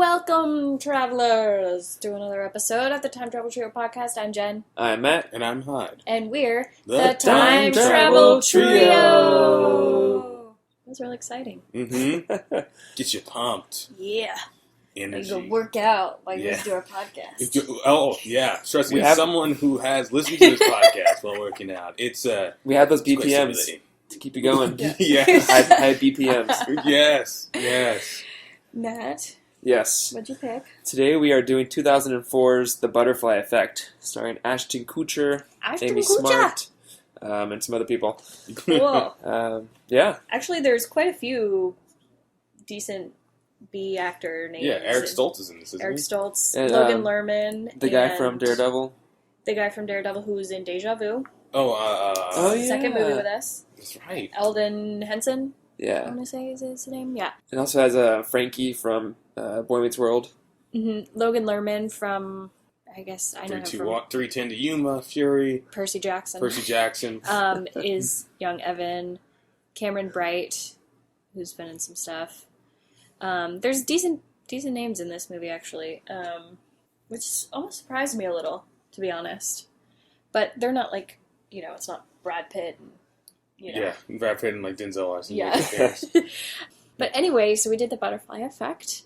Welcome, travelers, to another episode of the Time Travel Trio podcast. I'm Jen. I'm Matt. And I'm Hyde. And we're The Time Travel Trio. That was really exciting. Mm-hmm. Get you pumped. Yeah. Energy. We go work out while you do our podcast. Oh, yeah. Trust me, as someone who has listened to this podcast while working out, it's we have those BPMs to keep you going. Yes. High BPMs. Yes. Matt, yes. what'd you pick? Today we are doing 2004's The Butterfly Effect, starring Ashton Kutcher, Amy Smart, and some other people. Cool. Yeah. Actually, there's quite a few decent B actor names. Yeah, Eric Stoltz is in this, isn't Eric he? Stoltz, And, Logan Lerman. The guy from Daredevil. The guy from Daredevil who's in Deja Vu. Oh, yeah. Second movie with us. That's right. Eldon Henson. I Yeah. want to say is his name. Yeah. It also has Frankie from Boy Meets World. Mm-hmm. Logan Lerman from, I guess I know him from 310 to Yuma, Fury. Percy Jackson. Is young Evan. Cameron Bright, who's been in some stuff. There's decent names in this movie, actually, which almost surprised me a little, to be honest. But they're not like, it's not Brad Pitt and, Yeah, Brad Pitt and like Denzel Washington. Yeah. But anyway, so we did The Butterfly Effect,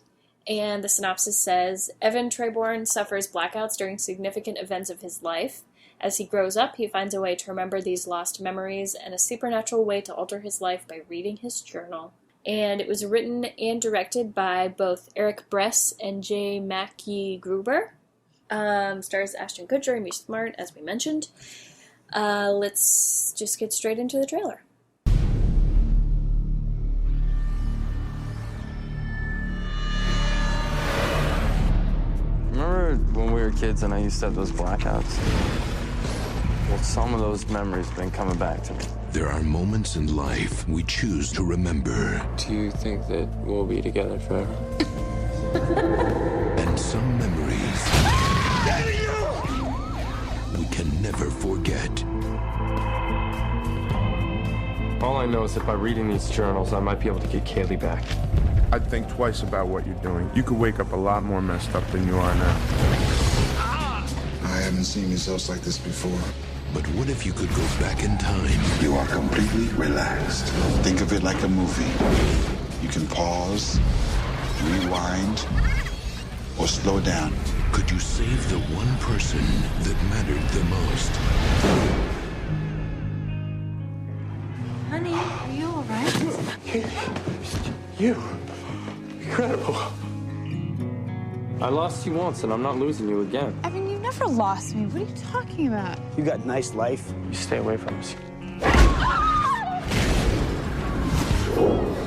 and the synopsis says, Evan Treborn suffers blackouts during significant events of his life. As he grows up, he finds a way to remember these lost memories and a supernatural way to alter his life by reading his journal. And it was written and directed by both Eric Bress and J. Mackie Gruber. Stars Ashton Kutcher, Amy Smart, as we mentioned. Let's just get straight into the trailer. Remember when we were kids and I used to have those blackouts? Well, some of those memories have been coming back to me. There are moments in life we choose to remember. Do you think that we'll be together forever? And some memories we can never forget. All I know is that by reading these journals, I might be able to get Kaylee back. I'd think twice about what you're doing. You could wake up a lot more messed up than you are now. I haven't seen results like this before. But what if you could go back in time? You are completely relaxed. Think of it like a movie. You can pause, rewind, or slow down. Could you save the one person that mattered the most? Honey, are you all right? You. Incredible. I lost you once, and I'm not losing you again. Evan, you never lost me. What are you talking about? You got a nice life. You stay away from us.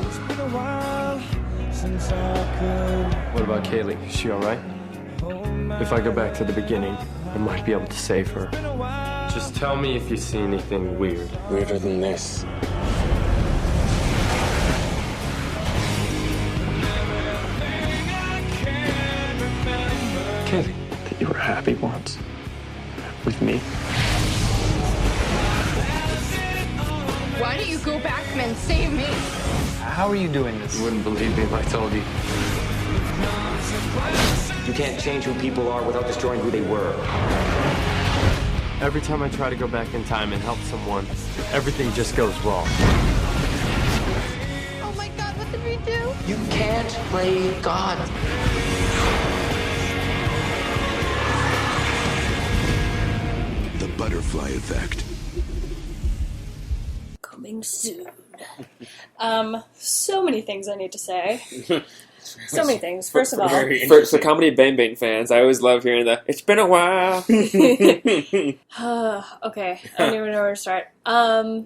It's been a while since I could. What about Kaylee? Is she all right? If I go back to the beginning, I might be able to save her. Just tell me if you see anything weird. Weirder than this. Kaylee, that you were happy once. With me. Why don't you go back and save me? How are you doing this? You wouldn't believe me if I told you. You can't change who people are without destroying who they were. Every time I try to go back in time and help someone, everything just goes wrong. Oh my God, what did we do? You can't play God. The Butterfly Effect. Coming soon. So many things I need to say. So many things. First of all, For Comedy Bang Bang fans, I always love hearing the, it's been a while. okay, I don't even know where to start. Not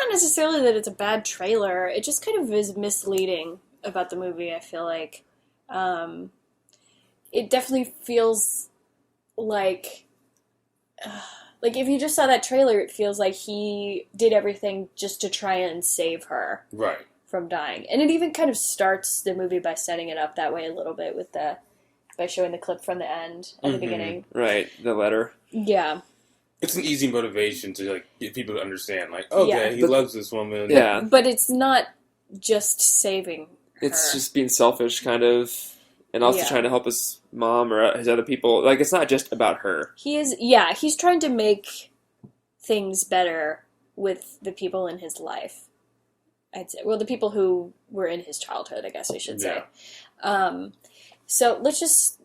necessarily that it's a bad trailer. It just kind of is misleading about the movie, I feel like. It definitely feels like if you just saw that trailer, it feels like he did everything just to try and save her. Right. From dying. And it even kind of starts the movie by setting it up that way a little bit by showing the clip from the end at the beginning. Right, the letter. Yeah. It's an easy motivation to like get people to understand, like, okay, he loves this woman. Yeah. But it's not just saving her. It's just being selfish, kind of. and also trying to help his mom or his other people. Like, it's not just about her. He's trying to make things better with the people in his life. I'd say, well, the people who were in his childhood, I guess I should say. So let's just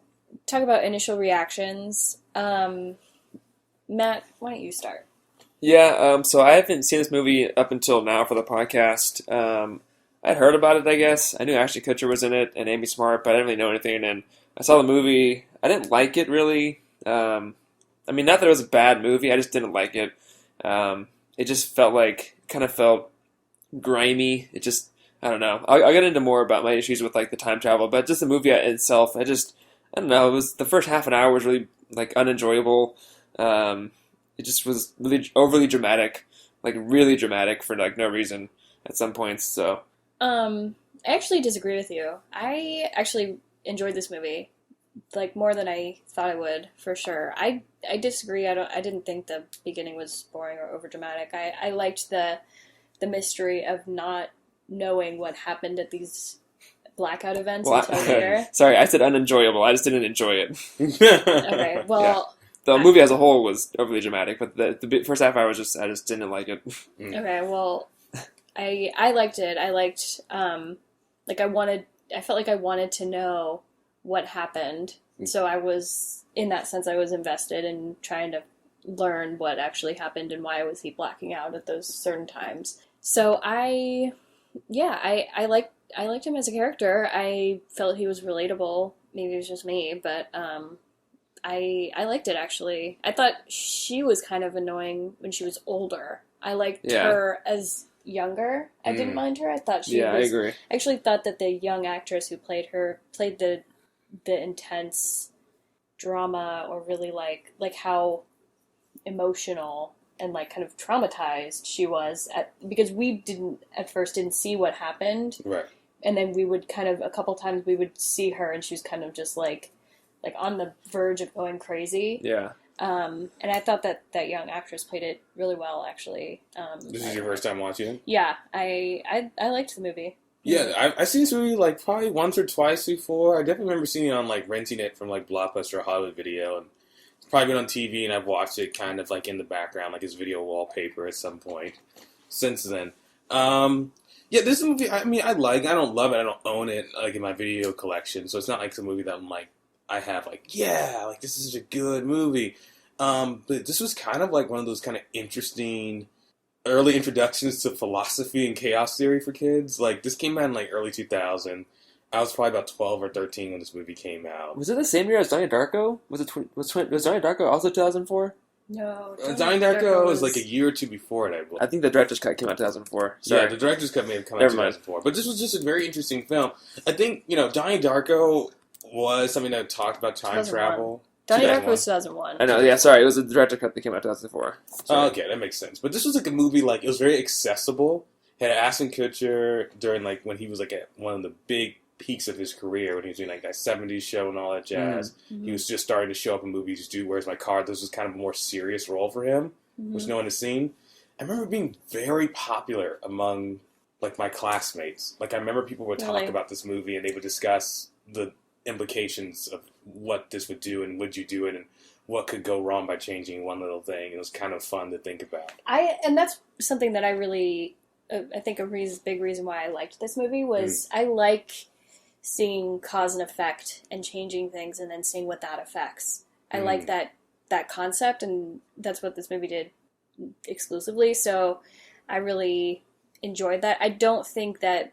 talk about initial reactions. Matt, why don't you start? Yeah, so I haven't seen this movie up until now for the podcast. I'd heard about it, I guess. I knew Ashton Kutcher was in it and Amy Smart, but I didn't really know anything. And I saw the movie. I didn't like it, really. I mean, not that it was a bad movie. I just didn't like it. It just kind of felt grimy. It just, I don't know. I'll get into more about my issues with, like, the time travel. But just the movie itself, I don't know. It was, the first half an hour was really, like, unenjoyable. It just was really overly dramatic. Like, really dramatic for, like, no reason at some points, so... I actually disagree with you. I actually enjoyed this movie, like, more than I thought I would, for sure. I disagree. I didn't think the beginning was boring or overdramatic. I liked the mystery of not knowing what happened at these blackout events until later. Sorry, I said unenjoyable. I just didn't enjoy it. Okay, well... Yeah. The movie as a whole was overly dramatic, but the first half hour I just didn't like it. Okay, well... I liked it. I liked, I felt like I wanted to know what happened. So I was, in that sense, I was invested in trying to learn what actually happened and why was he blacking out at those certain times. So I liked him as a character. I felt he was relatable. Maybe it was just me, but, I liked it, actually. I thought she was kind of annoying when she was older. I liked her as younger. I didn't mind her. I thought she was... I agree. I actually thought that the young actress who played her played the intense drama, or really like how emotional and like kind of traumatized she was because we at first didn't see what happened. Right. And then we would kind of, a couple times we would see her and she was kind of just like on the verge of going crazy. Yeah. And I thought that young actress played it really well, actually. This is your first time watching it? Yeah, I liked the movie. Yeah, I've seen this movie like probably once or twice before. I definitely remember seeing it on like renting it from like Blockbuster or Hollywood Video, and it's probably been on TV, and I've watched it kind of like in the background, like as video wallpaper at some point since then. Yeah, this movie, I mean, I don't love it, I don't own it like in my video collection, so it's not like some movie that I'm like, I have like, yeah, like this is such a good movie. But this was kind of like one of those kind of interesting early introductions to philosophy and chaos theory for kids. Like, this came out in like early 2000. I was probably about 12 or 13 when this movie came out. Was it the same year as Donnie Darko? Was Donnie Darko also 2004? No. Donnie Darko was like a year or two before it, I believe. I think the director's cut came out in 2004. Sorry. Yeah, the director's cut may have come out in 2004. But this was just a very interesting film. I think, Donnie Darko was something that talked about time travel. Donnie Darko was 2001. I know, yeah, sorry. It was the director cut that came out in 2004. Okay, that makes sense. But this was like a movie, like, it was very accessible. It had Ashton Kutcher during, like, when he was, like, at one of the big peaks of his career, when he was doing, like, that 70s show and all that jazz. Mm-hmm. He was just starting to show up in movies, do Where's My Car? This was kind of a more serious role for him, which no one has seen. I remember being very popular among, like, my classmates. Like, I remember people would talk about this movie, and they would discuss the implications of what this would do, and would you do it, and what could go wrong by changing one little thing. It was kind of fun to think about. And that's something that I really, I think big reason why I liked this movie was I like seeing cause and effect and changing things and then seeing what that affects. I like that concept, and that's what this movie did exclusively, so I really enjoyed that. I don't think that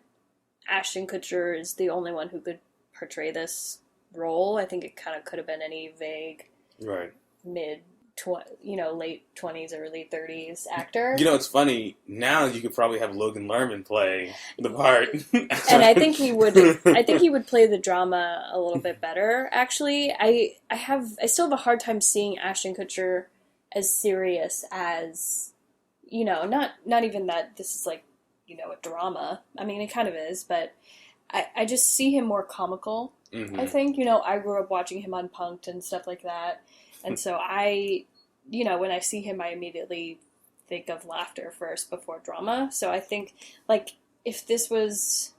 Ashton Kutcher is the only one who could portray this role. I think it kind of could have been any vague, right, late 20s, early 30s actor. It's funny. Now you could probably have Logan Lerman play the part, and I think he would. I think he would play the drama a little bit better. Actually, I still have a hard time seeing Ashton Kutcher as serious as, not even that this is like, a drama. I mean, it kind of is, but I just see him more comical. Mm-hmm. I think, I grew up watching him on Punk'd and stuff like that. And so when I see him, I immediately think of laughter first before drama. So I think, like, if this was,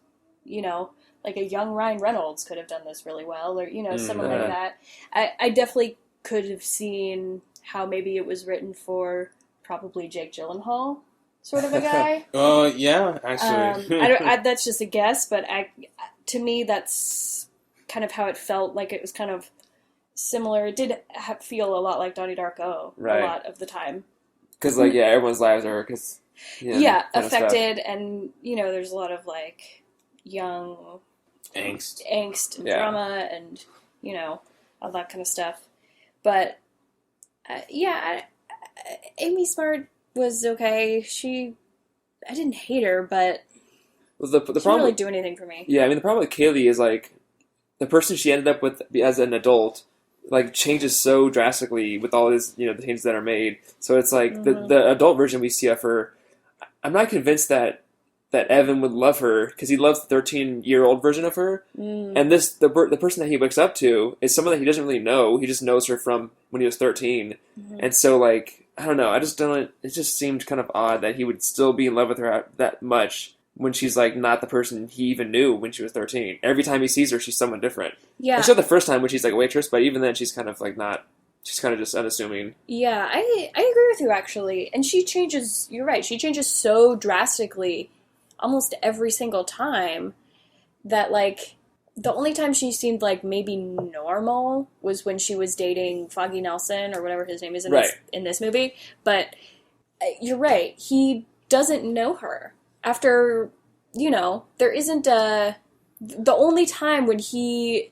like a young Ryan Reynolds could have done this really well, or someone like that. I definitely could have seen how maybe it was written for probably Jake Gyllenhaal, sort of a guy. Yeah, actually. That's just a guess, but to me, that's kind of how it felt. Like it was kind of similar. It did feel a lot like Donnie Darko a lot of the time. Because everyone's lives are affected, and there's a lot of like young angst and drama, and all that kind of stuff. But Amy Smart was okay. I didn't hate her, but the she didn't problem really do anything for me. Yeah, I mean the problem with Kaylee is like the person she ended up with as an adult like changes so drastically with all these the changes that are made. So it's like the adult version we see of her. I'm not convinced that Evan would love her because he loves the 13-year-old version of her, and the person that he wakes up to is someone that he doesn't really know. He just knows her from when he was 13, and so like I don't know. I just don't. It just seemed kind of odd that he would still be in love with her that much when she's like not the person he even knew when she was 13. Every time he sees her, she's someone different. Yeah, except the first time when she's like a waitress, but even then she's kind of like not. She's kind of just unassuming. Yeah, I agree with you actually, and she changes. You're right. She changes so drastically almost every single time that like the only time she seemed like maybe normal was when she was dating Foggy Nelson or whatever his name is in this movie. But you're right. He doesn't know her after, there isn't the only time when he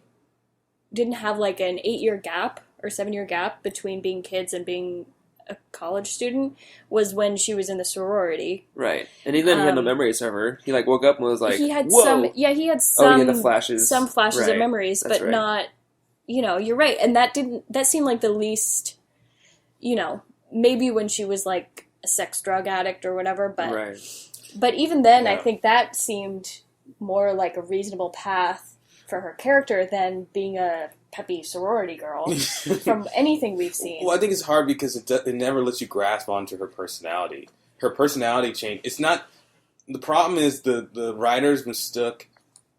didn't have like an 8-year gap or 7-year gap between being kids and being a college student was when she was in the sorority. Right. And even then he had no memories of her. He like woke up and was like, he had whoa! he had some the flashes. Some flashes of memories, That's but not you're right. And that seemed like the least maybe when she was like a sex drug addict or whatever, but but even then I think that seemed more like a reasonable path for her character than being a peppy sorority girl from anything we've seen. Well, I think it's hard because it never lets you grasp onto her personality. Her personality change. It's not. The problem is the writers mistook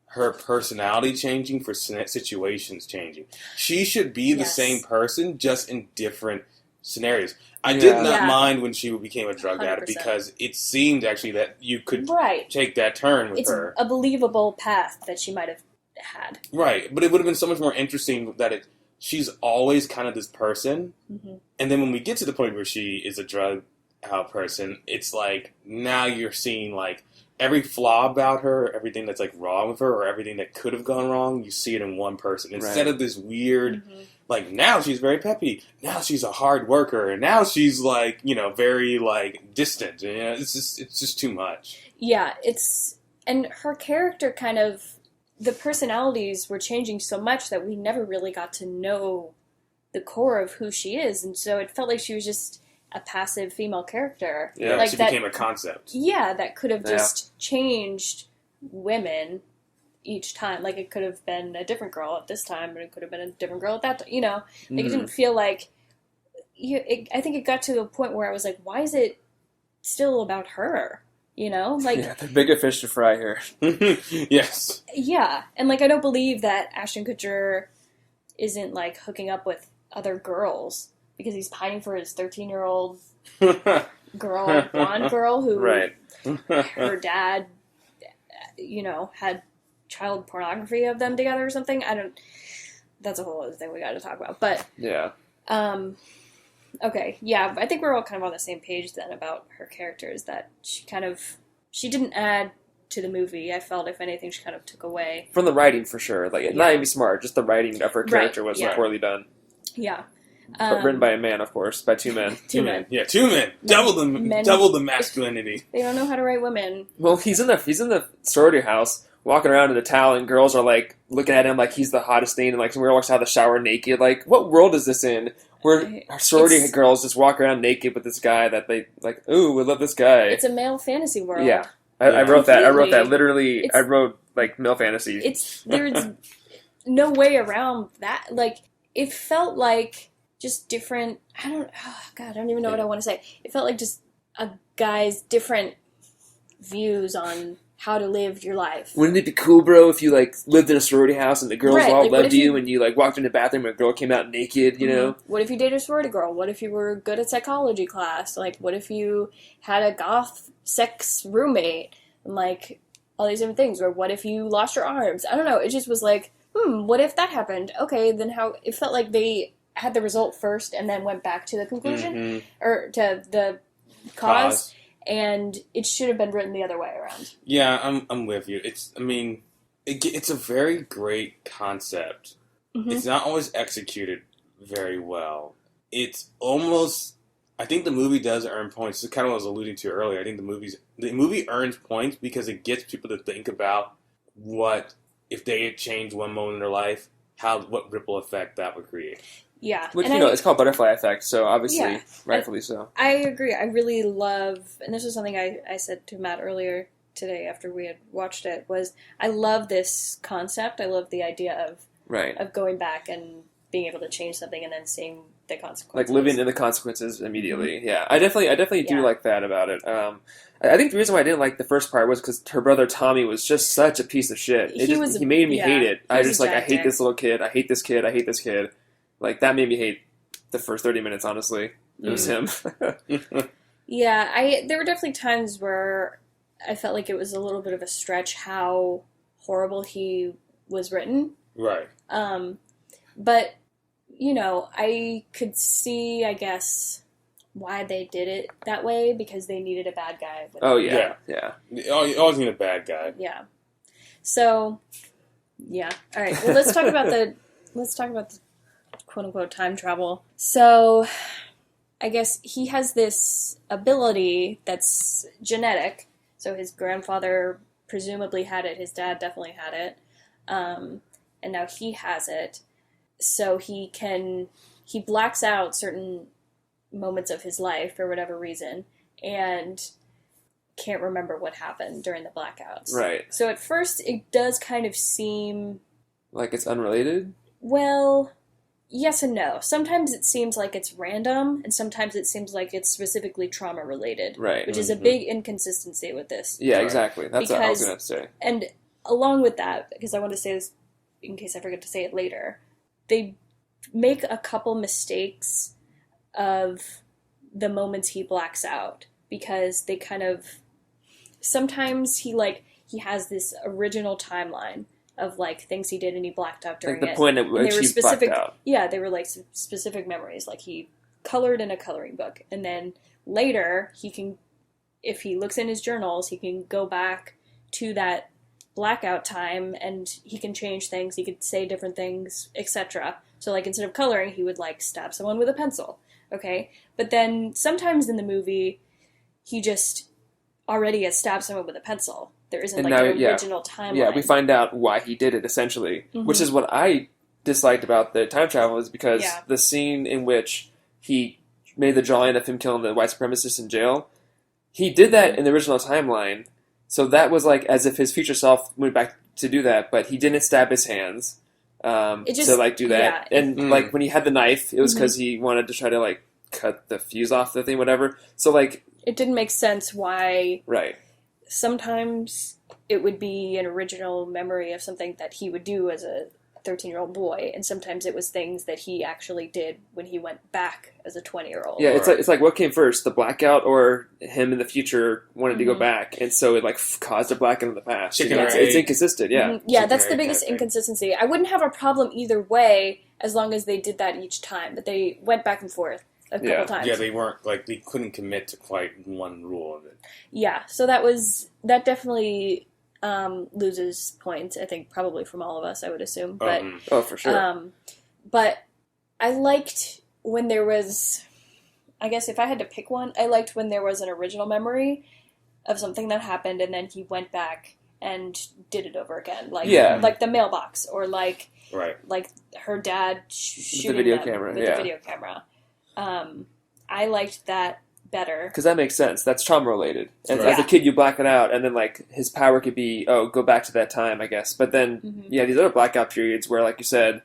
her personality changing for situations changing. She should be the same person, just in different scenarios. I did not mind when she became a drug 100%. Addict because it seemed actually that you could take that turn with her. It's a believable path that she might have had. Right, but it would have been so much more interesting that she's always kind of this person, and then when we get to the point where she is a drug out person, it's like now you're seeing like every flaw about her, everything that's like wrong with her, or everything that could have gone wrong, you see it in one person instead of this weird. Like now she's very peppy. Now she's a hard worker, and now she's like very like distant. It's just too much. Yeah, and her character kind of. The personalities were changing so much that we never really got to know the core of who she is, and so it felt like she was just a passive female character. Yeah, like she that, became a concept. Yeah, that could have just changed women each time. Like it could have been a different girl at this time, and it could have been a different girl at that time. Like it didn't feel like. I think it got to a point where I was like, why is it still about her? Like the bigger fish to fry here. Yes. Yeah, and like I don't believe that Ashton Kutcher isn't like hooking up with other girls because he's pining for his 13-year-old girl, blonde girl who her dad, had child pornography of them together or something. That's a whole other thing we got to talk about. But yeah. Okay, yeah, I think we're all kind of on the same page then about her characters, that she didn't add to the movie. I felt, if anything, she kind of took away. From the writing, for sure. Like, not Amy Smart, just the writing of her character was poorly done. Yeah. But written by a man, of course, by two men. Two men. Yeah, 2 men. Double the masculinity. They don't know how to write women. Well, he's in the sorority house, walking around in a towel, and girls are, like, looking at him like he's the hottest thing, and, like, we're all out of the shower naked. Like, what world is this in? Where our sorority girls just walk around naked with this guy that they, like, ooh, we love this guy. It's a male fantasy world. Yeah. I wrote that. I wrote that. Literally, I wrote, like, male fantasy. There's no way around that. Like, it felt like just different, I don't even know what I want to say. It felt like just a guy's different views on how to live your life. Wouldn't it be cool, bro, if you like lived in a sorority house and the girls Right, all like, what loved if you you- and you like walked in the bathroom and a girl came out naked, you know? What if you dated a sorority girl? What if you were good at psychology class? Like, what if you had a goth sex roommate? And, like, all these different things. Or what if you lost your arms? I don't know. It just was like, what if that happened? Okay, then how... It felt like they had the result first and then went back to the conclusion. Or to the cause. And it should have been written the other way around. Yeah, I'm with you. It's a very great concept. Mm-hmm. It's not always executed very well. It's almost... I think the movie does earn points. This is kind of what I was alluding to earlier. I think the movie earns points because it gets people to think about what, if they had changed one moment in their life, what ripple effect that would create. Yeah. Which, it's called Butterfly Effect, so obviously, Yeah. rightfully so. I agree. I really love, and this was something I said to Matt earlier today after we had watched it, was I love this concept. I love the idea of going back and being able to change something and then seeing the consequences. Like living in the consequences immediately. Yeah, I definitely do like that about it. I think the reason why I didn't like the first part was because her brother Tommy was just such a piece of shit. He made me hate it. I just I hate this little kid. I hate this kid. I hate this kid. Like, that made me hate the first 30 minutes, honestly. It was him. Yeah, there were definitely times where I felt like it was a little bit of a stretch how horrible he was written. Right. But, I could see, I guess, why they did it that way, because they needed a bad guy. Yeah. You always need a bad guy. Yeah. So, yeah. All right. Well, let's talk about the quote-unquote time travel. So, I guess he has this ability that's genetic. So his grandfather presumably had it. His dad definitely had it. And now he has it. So he blacks out certain moments of his life for whatever reason and can't remember what happened during the blackouts. Right. So at first it does kind of seem... Like it's unrelated? Well, yes and no. Sometimes it seems like it's random, and sometimes it seems like it's specifically trauma-related. Right. Which is a big inconsistency with this. Yeah, exactly. That's what I was going to say. And along with that, because I want to say this in case I forget to say it later, they make a couple mistakes of the moments he blacks out, because they kind of... Sometimes he has this original timeline of, like, things he did and he blacked out during it. Like the point at which he blacked out. Yeah, they were, like, specific memories. Like, he colored in a coloring book. And then later, he can... If he looks in his journals, he can go back to that blackout time and he can change things. He could say different things, etc. So, like, instead of coloring, he would, like, stab someone with a pencil. Okay? But then, sometimes in the movie, he just already has stabbed someone with a pencil. There isn't, like, an original timeline. Yeah, we find out why he did it, essentially. Mm-hmm. Which is what I disliked about the time travel, is because the scene in which he made the drawing of him killing the white supremacists in jail, he did that in the original timeline. So that was, like, as if his future self went back to do that, but he didn't stab his hands to, like, do that. Yeah. And, like, when he had the knife, it was because he wanted to try to, like, cut the fuse off the thing, whatever. So, like... It didn't make sense why... Right. Sometimes it would be an original memory of something that he would do as a 13-year-old boy, and sometimes it was things that he actually did when he went back as a 20-year-old. Yeah, it's like what came first, the blackout or him in the future wanted to go back, and so it like caused a blackout in the past. It's inconsistent, yeah. Mm-hmm. Yeah, that's the biggest inconsistency. I wouldn't have a problem either way as long as they did that each time, but they went back and forth a couple times. Yeah, they weren't, like, they couldn't commit to quite one rule of it. Yeah, so that definitely loses points, I think, probably from all of us, I would assume. But for sure. But I liked when there was, I guess if I had to pick one, I liked when there was an original memory of something that happened and then he went back and did it over again. Like the mailbox, or like her dad shooting the video them camera, with the video camera. I liked that better. Because that makes sense. That's trauma related. And as a kid, you black it out, and then, like, his power could be, go back to that time, I guess. But then, these other blackout periods where, like you said,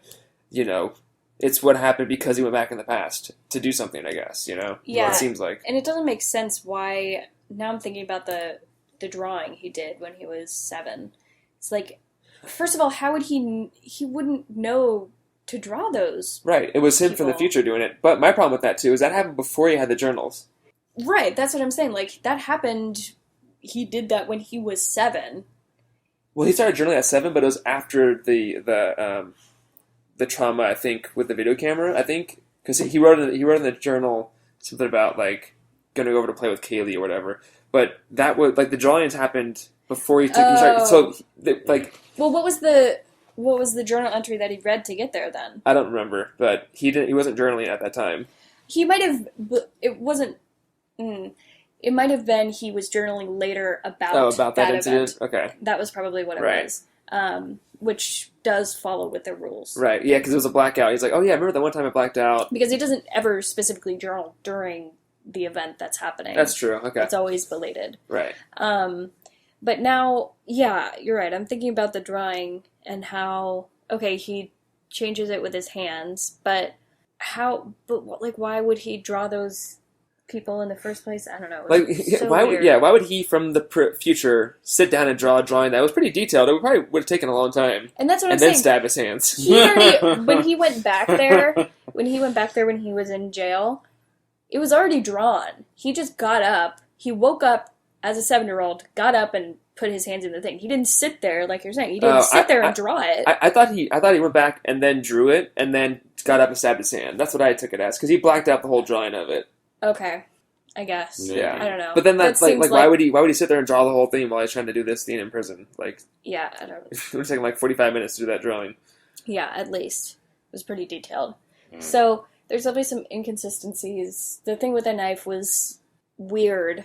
it's what happened because he went back in the past to do something, I guess, Yeah. It seems like. And it doesn't make sense why, now I'm thinking about the the drawing he did when he was 7. It's like, first of all, how would he wouldn't know to draw those? Right. It was him people. from the future doing it. But my problem with that, too, is that happened before he had the journals. Right. That's what I'm saying. Like, that happened, he did that when he was 7. Well, he started journaling at 7, but it was after the trauma, I think, with the video camera, I think. Because he wrote in the journal something about, like, going to go over to play with Kaylee or whatever. But that was, like, the drawings happened before he started. So, like... Well, what was the journal entry that he read to get there, then? I don't remember, but he wasn't journaling at that time. He might have... It wasn't... It might have been he was journaling later about that incident? Event. Okay. That was probably what it was. Which does follow with the rules. Right, yeah, because it was a blackout. He's like, oh yeah, I remember that one time I blacked out. Because he doesn't ever specifically journal during the event that's happening. That's true, okay. It's always belated. Right. But now, yeah, you're right. I'm thinking about the drawing and how, okay, he changes it with his hands, but why would he draw those people in the first place? I don't know. Like, so why weird. would he from the future sit down and draw a drawing that was pretty detailed? It probably would have taken a long time. And that's what I'm saying. And then stab his hands. He already, when he went back there when he was in jail, it was already drawn. He just got up. He woke up as a 7-year-old, got up and put his hands in the thing. He didn't sit there, like you're saying. He didn't sit there and draw it. I thought he went back and then drew it and then got up and stabbed his hand. That's what I took it as, because he blacked out the whole drawing of it. Okay, I guess. Yeah, I don't know. But then that's like why would he sit there and draw the whole thing while he's trying to do this thing in prison? Like, yeah, I don't know. It would take him like 45 minutes to do that drawing. Yeah, at least. It was pretty detailed. So there's definitely some inconsistencies. The thing with the knife was weird.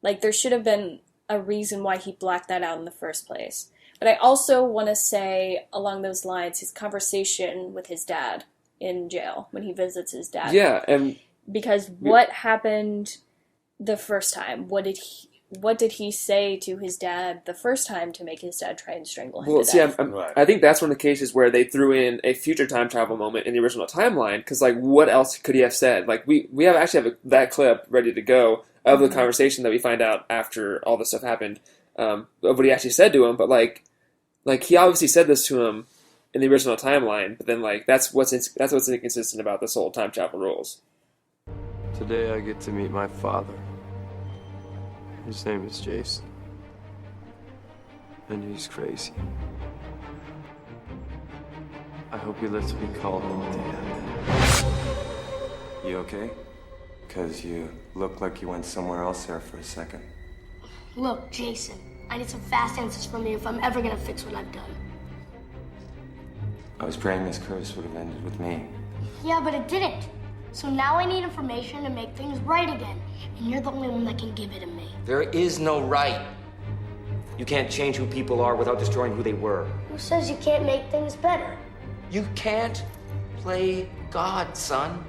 Like, there should have been a reason why he blacked that out in the first place. But I also want to say, along those lines, his conversation with his dad in jail, when he visits his dad. Yeah, and... Because what happened the first time? What did he say to his dad the first time to make his dad try and strangle him to death? I think that's one of the cases where they threw in a future time travel moment in the original timeline, because, like, what else could he have said? Like, we have that clip ready to go of the conversation that we find out after all this stuff happened, of what he actually said to him, but, like he obviously said this to him in the original timeline, but then, like, that's what's inconsistent about this whole time travel rules. Today I get to meet my father. His name is Jason. And he's crazy. I hope he lets me call him Dad. You okay? Because you look like you went somewhere else there for a second. Look, Jason, I need some fast answers from you if I'm ever gonna fix what I've done. I was praying this curse would have ended with me. Yeah, but it didn't. So now I need information to make things right again. And you're the only one that can give it to me. There is no right. You can't change who people are without destroying who they were. Who says you can't make things better? You can't play God, son.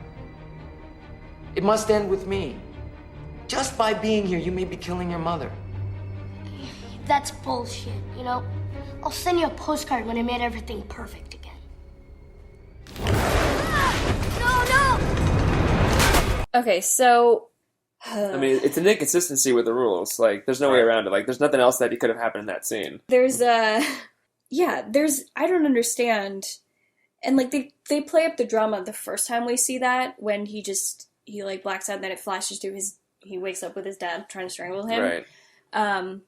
It must end with me. Just by being here, you may be killing your mother. That's bullshit, you know? I'll send you a postcard when I made everything perfect again. Okay, so... I mean, it's an inconsistency with the rules. Like, there's no way around it. Like, there's nothing else that could have happened in that scene. There's I don't understand. And, like, they play up the drama the first time we see that, when he like, blacks out, and then it flashes to he wakes up with his dad trying to strangle him. Right. And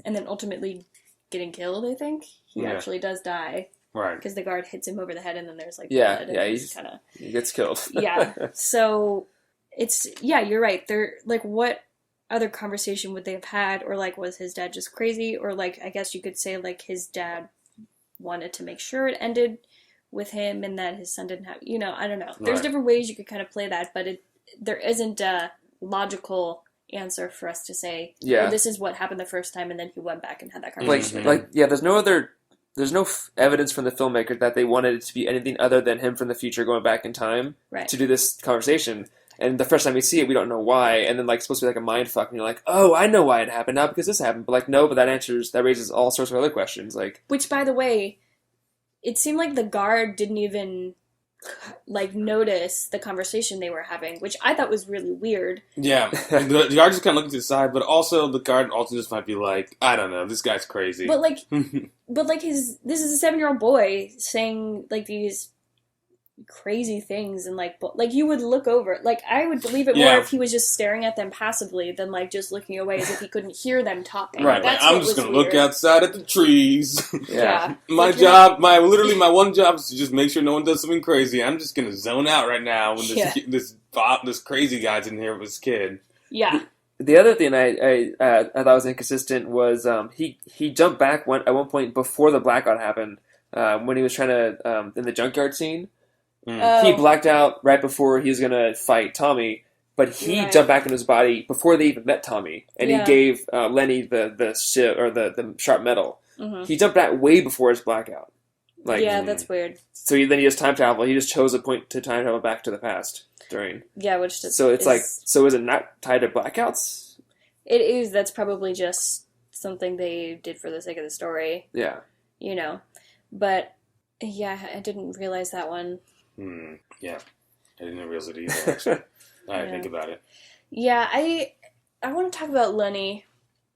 then ultimately getting killed, I think. He actually does die. Right. Because the guard hits him over the head, and then there's, like, blood. Yeah, he gets killed. Yeah. So... you're right. They're, like, what other conversation would they have had? Or, like, was his dad just crazy? Or, like, I guess you could say, like, his dad wanted to make sure it ended with him and that his son didn't have, I don't know. There's different ways you could kind of play that, but there isn't a logical answer for us to say, this is what happened the first time, and then he went back and had that conversation. There's no evidence from the filmmaker that they wanted it to be anything other than him from the future going back in time to do this conversation. And the first time we see it, we don't know why. And then, like, it's supposed to be like a mind fuck. And you're like, oh, I know why it happened. Not because this happened. But, like, no, but that raises all sorts of other questions. Like, which, by the way, it seemed like the guard didn't even like, notice the conversation they were having, which I thought was really weird. Yeah, and the guard just kind of looking to the side, but also the guard also just might be like, I don't know, this guy's crazy. But like, this is a 7-year-old boy saying like these crazy things, and like you would look over, like I would believe it more if he was just staring at them passively than like just looking away as if he couldn't hear them talking. Right, That's I'm just gonna look outside at the trees. Yeah. My Like, job, my one job is to just make sure no one does something crazy. I'm just gonna zone out right now when this crazy guy's in here with his kid. Yeah. The other thing I thought was inconsistent was he jumped back at one point before the blackout happened when he was trying to in the junkyard scene. He blacked out right before he was going to fight Tommy, but he jumped back in his body before they even met Tommy, and he gave Lenny the sharp metal. Mm-hmm. He jumped back way before his blackout. Like, that's weird. So then he just time travel. He just chose a point to time travel back to the past during. Yeah, which just so it's like, so is it not tied to blackouts? It is. That's probably just something they did for the sake of the story. Yeah. You know, but yeah, I didn't realize that one. Yeah, I didn't realize it either, actually. I didn't think about it. Yeah, I want to talk about Lenny,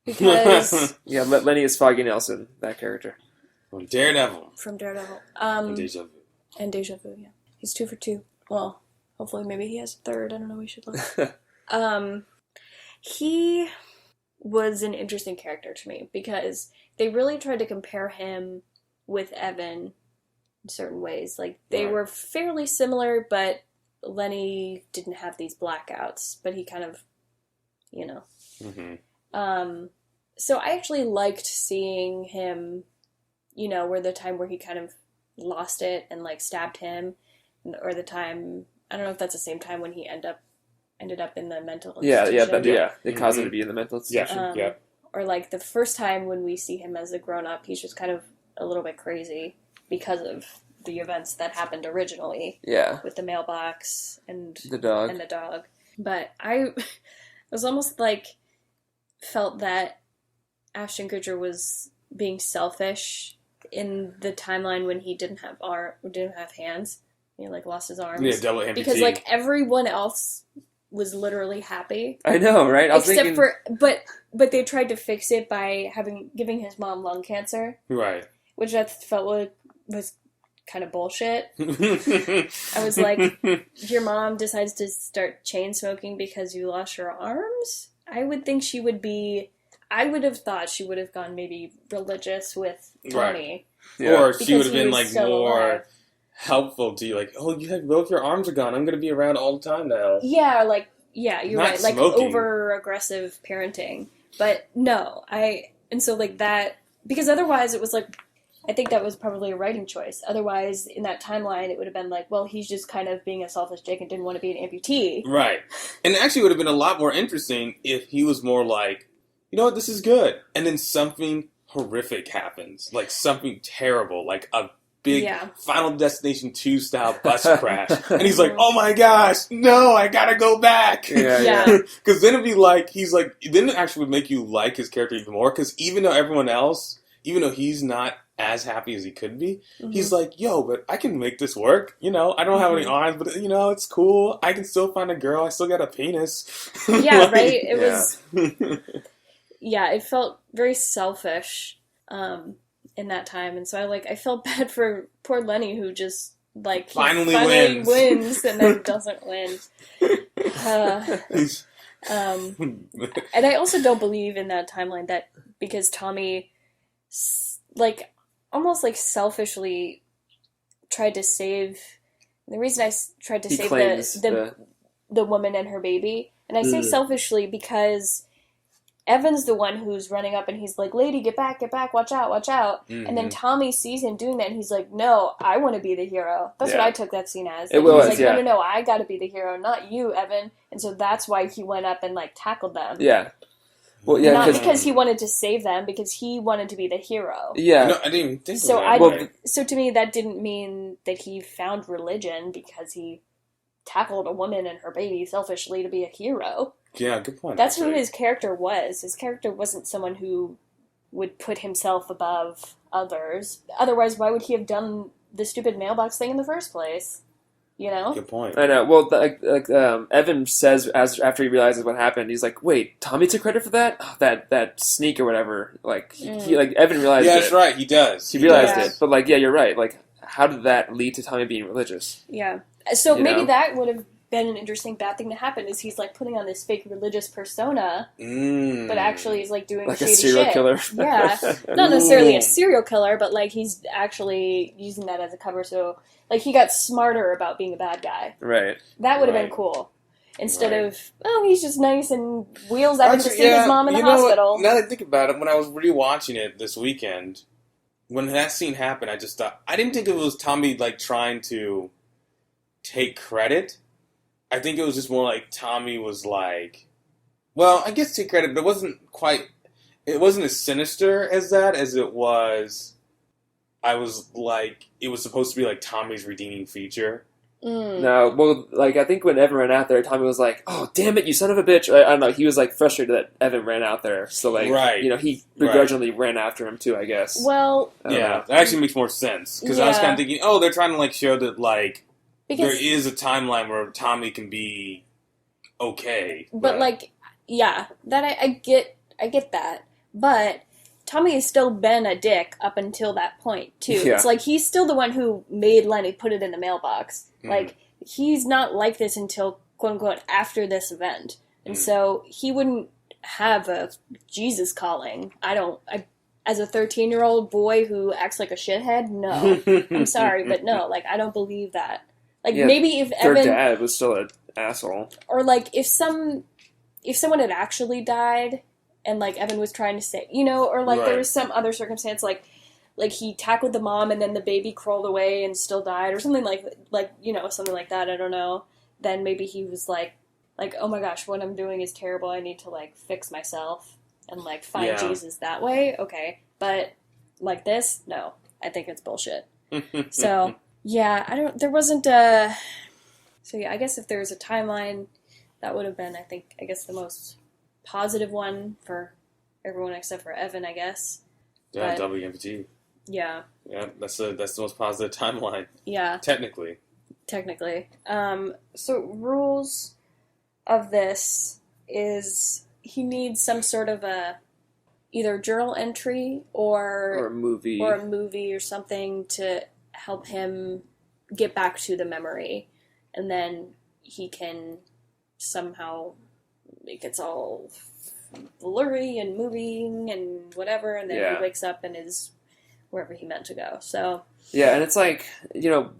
because... yeah, Lenny is Foggy Nelson, that character. From Daredevil. And Deja Vu. And Deja Vu, yeah. He's 2 for 2. Well, hopefully maybe he has a third. I don't know, we should look. He was an interesting character to me, because they really tried to compare him with Evan in certain ways. Like, they were fairly similar, but Lenny didn't have these blackouts, but he kind of, you know. Mm-hmm. So I actually liked seeing him, you know, where the time where he kind of lost it and, like, stabbed him, or the time, I don't know if that's the same time when he ended up in the mental institution. Yeah, it caused him to be in the mental institution. Or, like, the first time when we see him as a grown-up, he's just kind of a little bit crazy because of the events that happened originally. Yeah. With the mailbox and the dog. But I was almost like felt that Ashton Kutcher was being selfish in the timeline when he didn't have hands. He like lost his arms. Yeah, double amputee. Because like everyone else was literally happy. I know, right? But they tried to fix it by giving his mom lung cancer. Right. Which I felt was kind of bullshit. I was like, your mom decides to start chain smoking because you lost your arms? I would have thought she would have gone maybe religious with Tommy. Right. Yeah. Or she would have been like more helpful to you, like, oh, you have both your arms are gone. I'm going to be around all the time now. Yeah, like, yeah, you're Not right. Like smoking. over aggressive parenting. But no, and so like that, because otherwise it was like, I think that was probably a writing choice. Otherwise, in that timeline, it would have been like, well, he's just kind of being a selfish dick and didn't want to be an amputee. Right. And it actually would have been a lot more interesting if he was more like, you know what, this is good. And then something horrific happens. Like something terrible. Like a big Final Destination 2 style bus crash. And he's like, oh my gosh, no, I gotta go back. Yeah. Because then it'd be like, then it actually would make you like his character even more. Because even though he's not as happy as he could be, he's like, yo, but I can make this work. You know, I don't have any arms, but you know, it's cool. I can still find a girl. I still got a penis. Yeah, like, right? It was... Yeah, it felt very selfish in that time. And so I felt bad for poor Lenny, who just, like, finally wins and then doesn't win. And I also don't believe in that timeline that because Tommy, like, almost, like, selfishly tried to save... The reason I tried to save the woman and her baby, and I say selfishly because... Evan's the one who's running up and he's like, lady, get back, watch out. Mm-hmm. And then Tommy sees him doing that and he's like, no, I want to be the hero. That's what I took that scene as. He's like, no, I got to be the hero, not you, Evan. And so that's why he went up and, like, tackled them. Yeah. Well, yeah, not because he wanted to save them, because he wanted to be the hero. Yeah. No, I didn't even think of that. So to me, that didn't mean that he found religion because he tackled a woman and her baby selfishly to be a hero. Yeah, good point. That's who his character was. His character wasn't someone who would put himself above others. Otherwise, why would he have done the stupid mailbox thing in the first place? You know? Good point. I know. Well, Evan says after he realizes what happened, he's like, "Wait, Tommy took credit for that? Oh, that sneak or whatever." Like he Evan realized. Yeah, that's right. He does. He realized it. But like, yeah, you're right. Like, how did that lead to Tommy being religious? Yeah. So maybe that would have been an interesting bad thing to happen. Is he's like putting on this fake religious persona, but actually he's like doing like shady a serial shit. killer. Yeah, not necessarily a serial killer, but like he's actually using that as a cover. So like he got smarter about being a bad guy. Right. That would have been cool. Instead of, he's just nice and wheels Evan to see his mom in the you know hospital. What? Now that I think about it, when I was rewatching it this weekend, when that scene happened, I just thought, I didn't think it was Tommy like trying to take credit. I think it was just more like Tommy was like, well, I guess take credit, but it wasn't as sinister as that as it was. I was like, it was supposed to be like Tommy's redeeming feature. No, well, like, I think when Evan ran out there, Tommy was like, "Oh, damn it, you son of a bitch!" I don't know. He was like frustrated that Evan ran out there, so like, he begrudgingly ran after him too, I guess. Well, that actually makes more sense because I was kind of thinking, they're trying to like show that like there is a timeline where Tommy can be okay, but like, yeah, that I get that, but Tommy has still been a dick up until that point, too. Yeah. It's like he's still the one who made Lenny put it in the mailbox. Like, he's not like this until, quote-unquote, after this event. And so he wouldn't have a Jesus calling. As a 13-year-old boy who acts like a shithead, no. I'm sorry, but no. Like, I don't believe that. Like, maybe if their Evan... dad was still an asshole. Or, like, if someone had actually died... And, like, Evan was trying to say, or, like, there was some other circumstance, like he tackled the mom and then the baby crawled away and still died, or something like, something like that, I don't know. Then maybe he was like, oh my gosh, what I'm doing is terrible, I need to, like, fix myself and, like, find Jesus that way, okay. But, like this, no. I think it's bullshit. So, yeah, there wasn't a... So, yeah, I guess if there was a timeline, that would have been, I guess the most... positive one for everyone except for Evan, I guess. Yeah, WMPT. Yeah. Yeah, that's the most positive timeline. Yeah. Technically. So rules of this is he needs some sort of a either journal entry or a movie or something to help him get back to the memory, and then he can somehow. It gets all blurry and moving and whatever, and then he wakes up and is wherever he meant to go. So and it's like,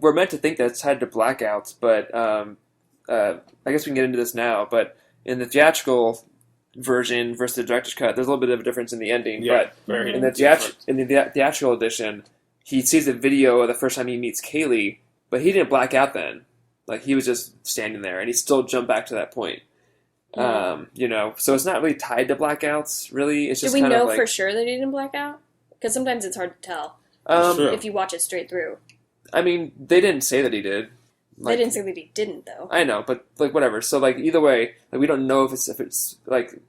we're meant to think that it's tied to blackouts, but I guess we can get into this now. But in the theatrical version versus the director's cut, there's a little bit of a difference in the ending. Yeah, but in the theatrical edition, he sees a video of the first time he meets Kaylee, but he didn't black out then. Like, he was just standing there, and he still jumped back to that point. So it's not really tied to blackouts, really. It's just do we kind know of like, for sure that he didn't black out? Because sometimes it's hard to tell if you watch it straight through. I mean, they didn't say that he did. They didn't say that he didn't, though. I know, but like whatever. So like either way, like we don't know if it's like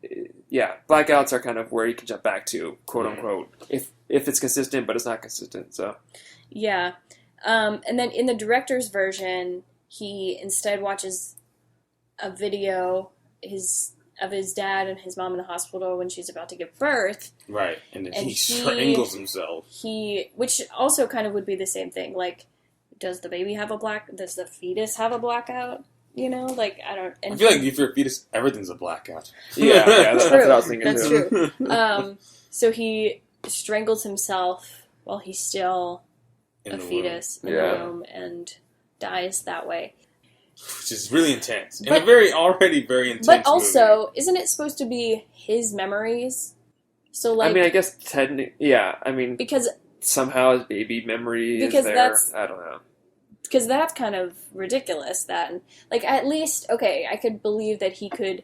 blackouts are kind of where you can jump back to, quote unquote, if it's consistent, but it's not consistent. So yeah, and then in the director's version, he instead watches a video of his dad and his mom in the hospital when she's about to give birth. Right, and then he strangles himself. Which also kind of would be the same thing. Like, does the fetus have a blackout? Like, I don't... I feel like if you're a fetus, everything's a blackout. Yeah, that's what I was thinking that's too. True. So he strangles himself while he's still a fetus in the womb and dies that way. Which is really intense. And already very intense But also, movie. Isn't it supposed to be his memories? So, like... I mean, I guess technically... Yeah, I mean... Because... Somehow his baby memory is there. I don't know. Because that's kind of ridiculous, that... Like, at least... Okay, I could believe that he could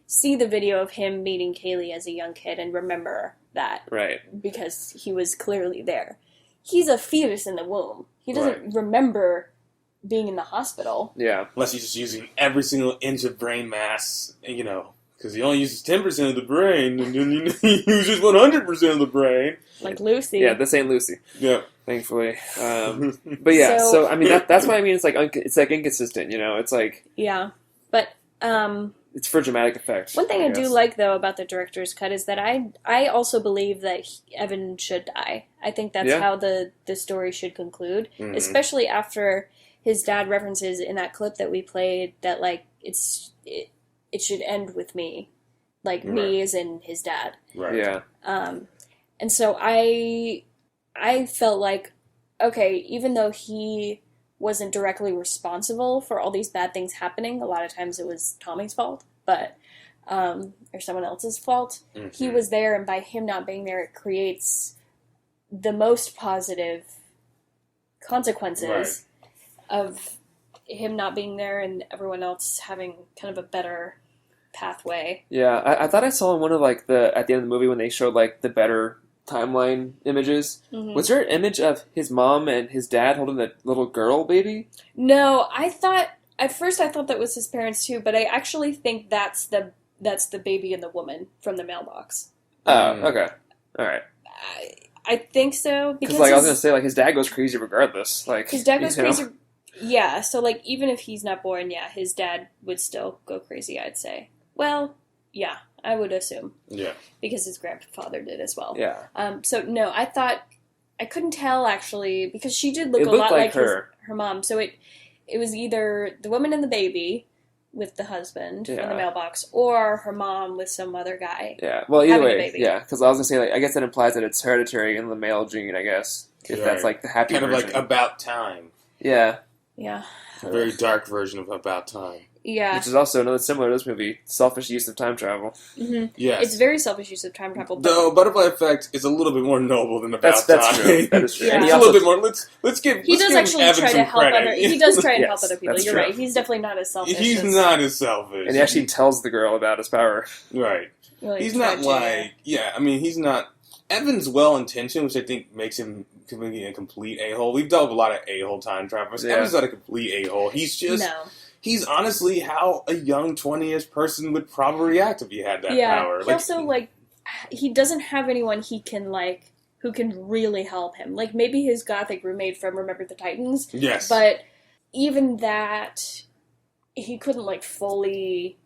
see the video of him meeting Kaylee as a young kid and remember that. Right. Because he was clearly there. He's a fetus in the womb. He doesn't remember... being in the hospital. Yeah. Unless he's just using every single inch of brain mass, Because he only uses 10% of the brain, and then he uses 100% of the brain. Like Lucy. Yeah, this ain't Lucy. Yeah. Thankfully. But yeah, so I mean, that's what I mean. It's like inconsistent, you know? It's like... Yeah. But... It's for dramatic effect. One thing I do like, though, about the director's cut is that I also believe that Evan should die. I think that's how the story should conclude, especially after his dad references in that clip that we played that, like, it should end with me. Like, me as in his dad. Right. Yeah. And so I felt like, okay, even though he wasn't directly responsible for all these bad things happening, a lot of times it was Tommy's fault, but or someone else's fault. He was there, and by him not being there, it creates the most positive consequences of him not being there and everyone else having kind of a better pathway. Yeah, I thought I saw in one of, like, at the end of the movie when they showed, like, the better timeline images. Was there an image of his mom and his dad holding the little girl baby? No, at first I thought that was his parents too, but I actually think that's the baby and the woman from the mailbox. Oh, okay. Alright. I think so. Because, like, I was going to say, like, his dad goes crazy regardless. Like, his dad goes crazy. Yeah, so, like, even if he's not born, yeah, his dad would still go crazy, I'd say. Well, yeah, I would assume. Yeah. Because his grandfather did as well. Yeah. So, no, I couldn't tell, actually, because she did look a lot like her mom. So it was either the woman and the baby with the husband from the mailbox, or her mom with some other guy. Yeah, well, either way, yeah, because I was going to say, like, I guess that implies that it's hereditary in the male gene, I guess, if that's, like, the happy kind version. of like About Time. Yeah. Yeah. A very dark version of About Time. Yeah. Which is also another similar to this movie, selfish use of time travel. Mm-hmm. Yes. It's very selfish use of time travel. Though Butterfly Effect is a little bit more noble than About Time. That's true. That is true. Yeah. And It's a little bit more. Let's give. He does actually Evan try to help credit. other. He does try and help Yes, other people. that's You're true. right. He's definitely not as selfish. He's not as selfish. And he actually tells the girl about his power. Right. Really He's not like. Yeah, I mean, he's not. Evan's well-intentioned, which I think makes him a complete a-hole. We've dealt with a lot of a-hole time travelers. Yeah. Evan's not a complete a-hole. He's just. No. He's honestly how a young 20-ish person would probably react if he had that power. He also, like, he doesn't have anyone he can, like, who can really help him. Like, maybe his gothic roommate from Remember the Titans. Yes. But even that, he couldn't, like, fully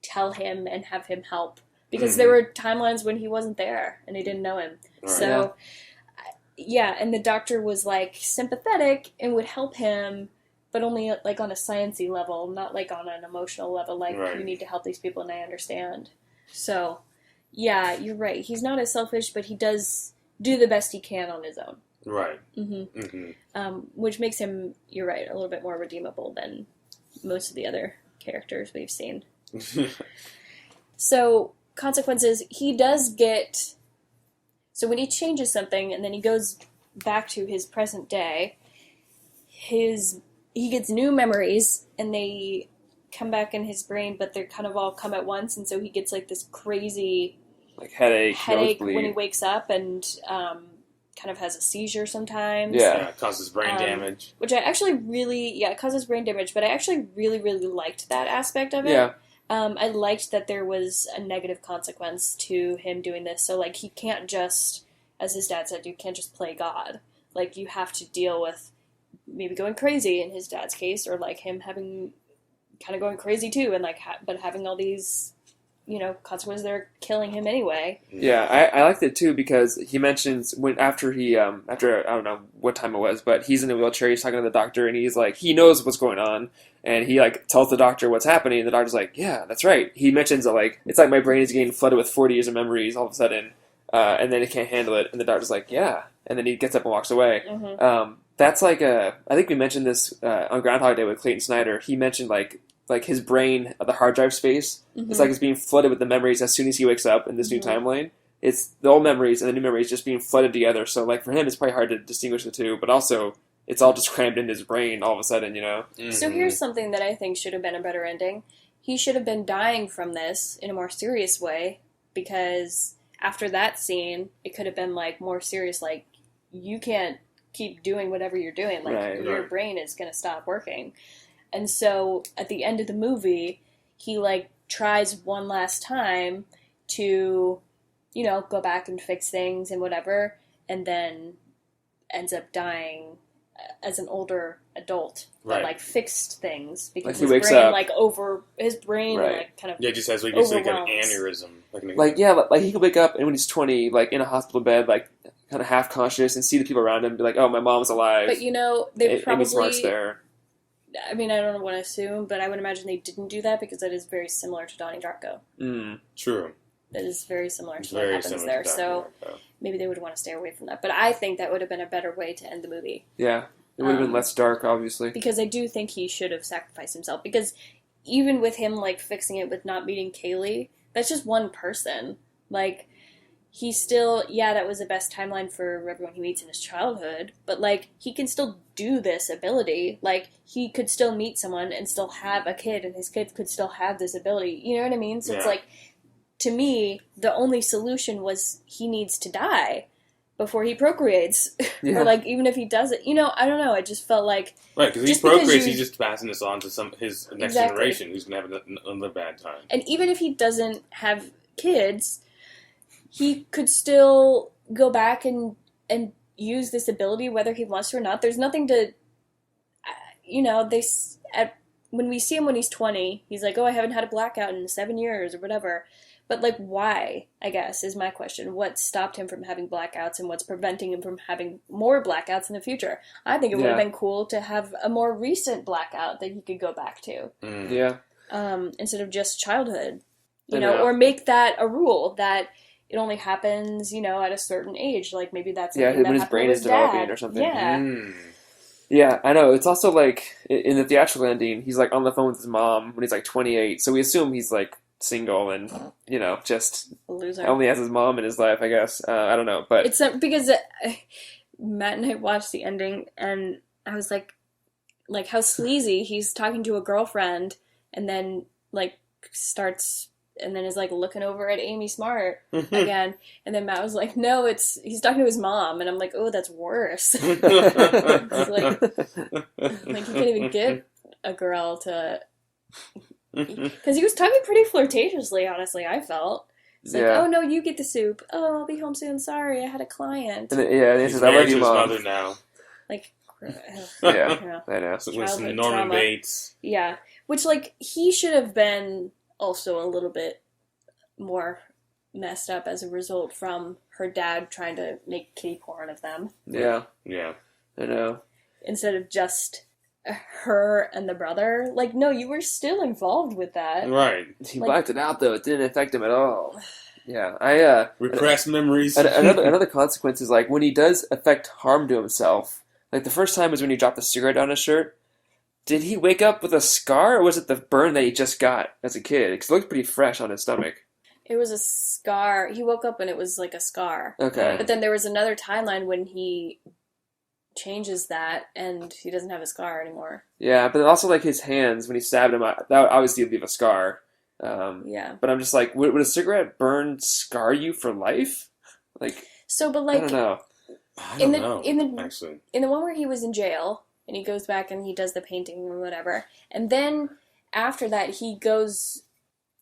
tell him and have him help. Because there were timelines when he wasn't there and he didn't know him. Right. So, yeah, and the doctor was, like, sympathetic and would help him, but only, like, on a sciencey level, not, like, on an emotional level, like, Right. you need to help these people and I understand. So, yeah, you're right. He's not as selfish, but he does do the best he can on his own. Right. Mm-hmm. Mm-hmm. Which makes him, you're right, a little bit more redeemable than most of the other characters we've seen. So, consequences, he does get... So when he changes something and then he goes back to his present day, he gets new memories, and they come back in his brain, but they're kind of all come at once, and so he gets, like, this crazy... Like headache when he wakes up, and kind of has a seizure sometimes. Yeah, it causes brain damage. Which I actually really... Yeah, it causes brain damage, but I actually really, really liked that aspect of it. Yeah. I liked that there was a negative consequence to him doing this, so, like, he can't just, as his dad said, you can't just play God. Like, you have to deal with maybe going crazy in his dad's case, or, like, him having kind of going crazy too, and, like, but having all these, you know, consequences that are killing him anyway. Yeah, I liked it too, because he mentions after I don't know what time it was, but he's in a wheelchair, he's talking to the doctor, and he's like, he knows what's going on, and he, like, tells the doctor what's happening, and the doctor's like, yeah, that's right. He mentions that, like, it's like my brain is getting flooded with 40 years of memories all of a sudden, and then it can't handle it, and the doctor's like, yeah, and then he gets up and walks away. Mm-hmm. That's like I think we mentioned this on Groundhog Day with Clayton Snyder. He mentioned, like his brain, the hard drive space, it's like it's being flooded with the memories as soon as he wakes up in this new timeline. It's the old memories and the new memories just being flooded together. So, like, for him, it's probably hard to distinguish the two, but also it's all just crammed into his brain all of a sudden, you know? Mm-hmm. So here's something that I think should have been a better ending. He should have been dying from this in a more serious way, because after that scene, it could have been, like, more serious, like, you can't keep doing whatever you're doing. Like, your brain is going to stop working. And so, at the end of the movie, he, like, tries one last time to, you know, go back and fix things and whatever, and then ends up dying as an older adult that like fixed things because like his brain his brain like kind of just has like an aneurysm like he could wake up and when he's 20 like in a hospital bed like kind of half conscious and see the people around him and be like, oh, my mom's alive. But you know they probably Amy Smart's there. I mean, I don't want to assume, but I would imagine they didn't do that because that is very similar to Donnie Darko. True. That is very similar to what happens there. So maybe they would want to stay away from that. But I think that would have been a better way to end the movie. Yeah. It would have been less dark, obviously. Because I do think he should have sacrificed himself. Because even with him, like, fixing it with not meeting Kaylee, that's just one person. Like, he still, that was the best timeline for everyone he meets in his childhood. But, like, he can still do this ability. Like, he could still meet someone and still have a kid, and his kid could still have this ability. You know what I mean? So it's like, to me, the only solution was he needs to die before he procreates. Or, like, even if he does it. You know, I don't know. I just felt like... Right, because he procreates, he's just passing this on to his next generation who's going to have another bad time. And even if he doesn't have kids, he could still go back and use this ability whether he wants to or not. There's nothing to... You know, when we see him when he's 20, he's like, oh, I haven't had a blackout in 7 years or whatever. But, like, why, I guess, is my question. What stopped him from having blackouts and what's preventing him from having more blackouts in the future? I think it would have been cool to have a more recent blackout that he could go back to. Instead of just childhood. You know, or make that a rule that it only happens, you know, at a certain age. Like, maybe that's something that when his brain is developing or something. Yeah. Yeah, I know. It's also, like, in the theatrical ending, he's, like, on the phone with his mom when he's, like, 28. So we assume he's, like, single and, you know, just only has his mom in his life, I guess. I don't know, but... It's because Matt and I watched the ending, and I was like, how sleazy. He's talking to a girlfriend, and then, like, starts... And then is, like, looking over at Amy Smart again. And then Matt was like, no, he's talking to his mom. And I'm like, oh, that's worse. like, you can't even get a girl to... Because he was talking pretty flirtatiously, honestly, I felt. It's like, oh, no, you get the soup. Oh, I'll be home soon. Sorry, I had a client. And then, he says, I love you, Mom. Mother now. Like, I know. So with some Norman Bates. Yeah. Which, like, he should have been also a little bit more messed up as a result from her dad trying to make kitty porn of them. Yeah. I know. Instead of just... her and the brother. Like, no, you were still involved with that. Right. He blacked it out, though. It didn't affect him at all. Yeah, repressed memories. Another consequence is, like, when he does affect harm to himself, like, the first time was when he dropped the cigarette on his shirt. Did he wake up with a scar, or was it the burn that he just got as a kid? Because it looked pretty fresh on his stomach. It was a scar. He woke up and it was, like, a scar. Okay. But then there was another timeline when he... changes that and he doesn't have a scar anymore. Yeah, but also like his hands when he stabbed him, that would obviously leave a scar. But I'm just like, would a cigarette burn scar you for life? Like, so, but like, I don't know. In the one where he was in jail and he goes back and he does the painting or whatever, and then after that he goes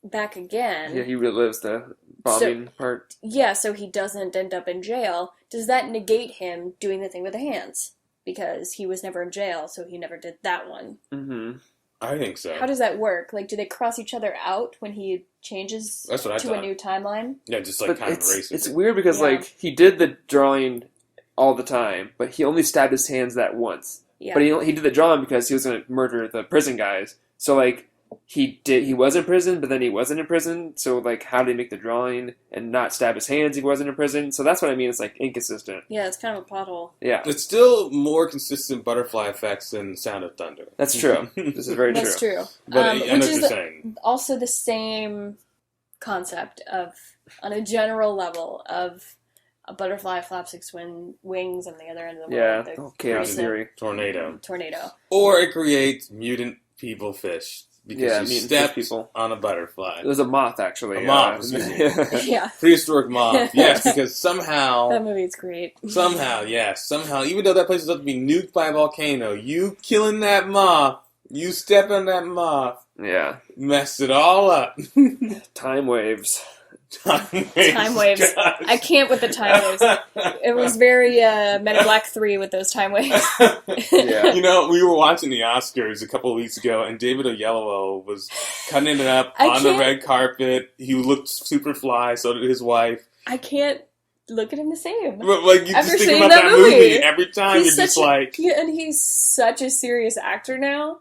back again. Yeah, he relives the bombing part. Yeah, so he doesn't end up in jail. Does that negate him doing the thing with the hands? Because he was never in jail, so he never did that one. Mm-hmm. I think so. How does that work? Like, do they cross each other out when he changes to a new timeline? Yeah, just like kind of racist. It's weird because like he did the drawing all the time, but he only stabbed his hands that once. Yeah. But he did the drawing because he was going to murder the prison guys. So like he was in prison, but then he wasn't in prison. So like, how did he make the drawing and not stab his hands? He wasn't in prison. So that's what I mean. It's like inconsistent. Yeah, it's kind of a plot hole. Yeah, it's still more consistent butterfly effects than Sound of Thunder. That's true. This is very true. That's true. But I know what you're saying. Also, the same concept of, on a general level, of a butterfly flaps its wings on the other end of the world. Yeah, chaos theory. Tornado. Or it creates mutant people fish. Because you stepped on a butterfly. It was a moth, actually. A moth, excuse me. Yeah. Prehistoric moth. Yes, because somehow... That movie's great. Somehow, even though that place is about to be nuked by a volcano, you killing that moth You step on that moth. Yeah. Messed it all up. Time waves. Time waves. I can't with the time waves. It was very Men in Black 3 with those time waves. Yeah. You know, we were watching the Oscars a couple of weeks ago, and David Oyelowo was cutting it up on the red carpet. He looked super fly, so did his wife. I can't look at him the same. But, like, you After just think seeing about that movie movie. every time. He's You're just like... and he's such a serious actor now.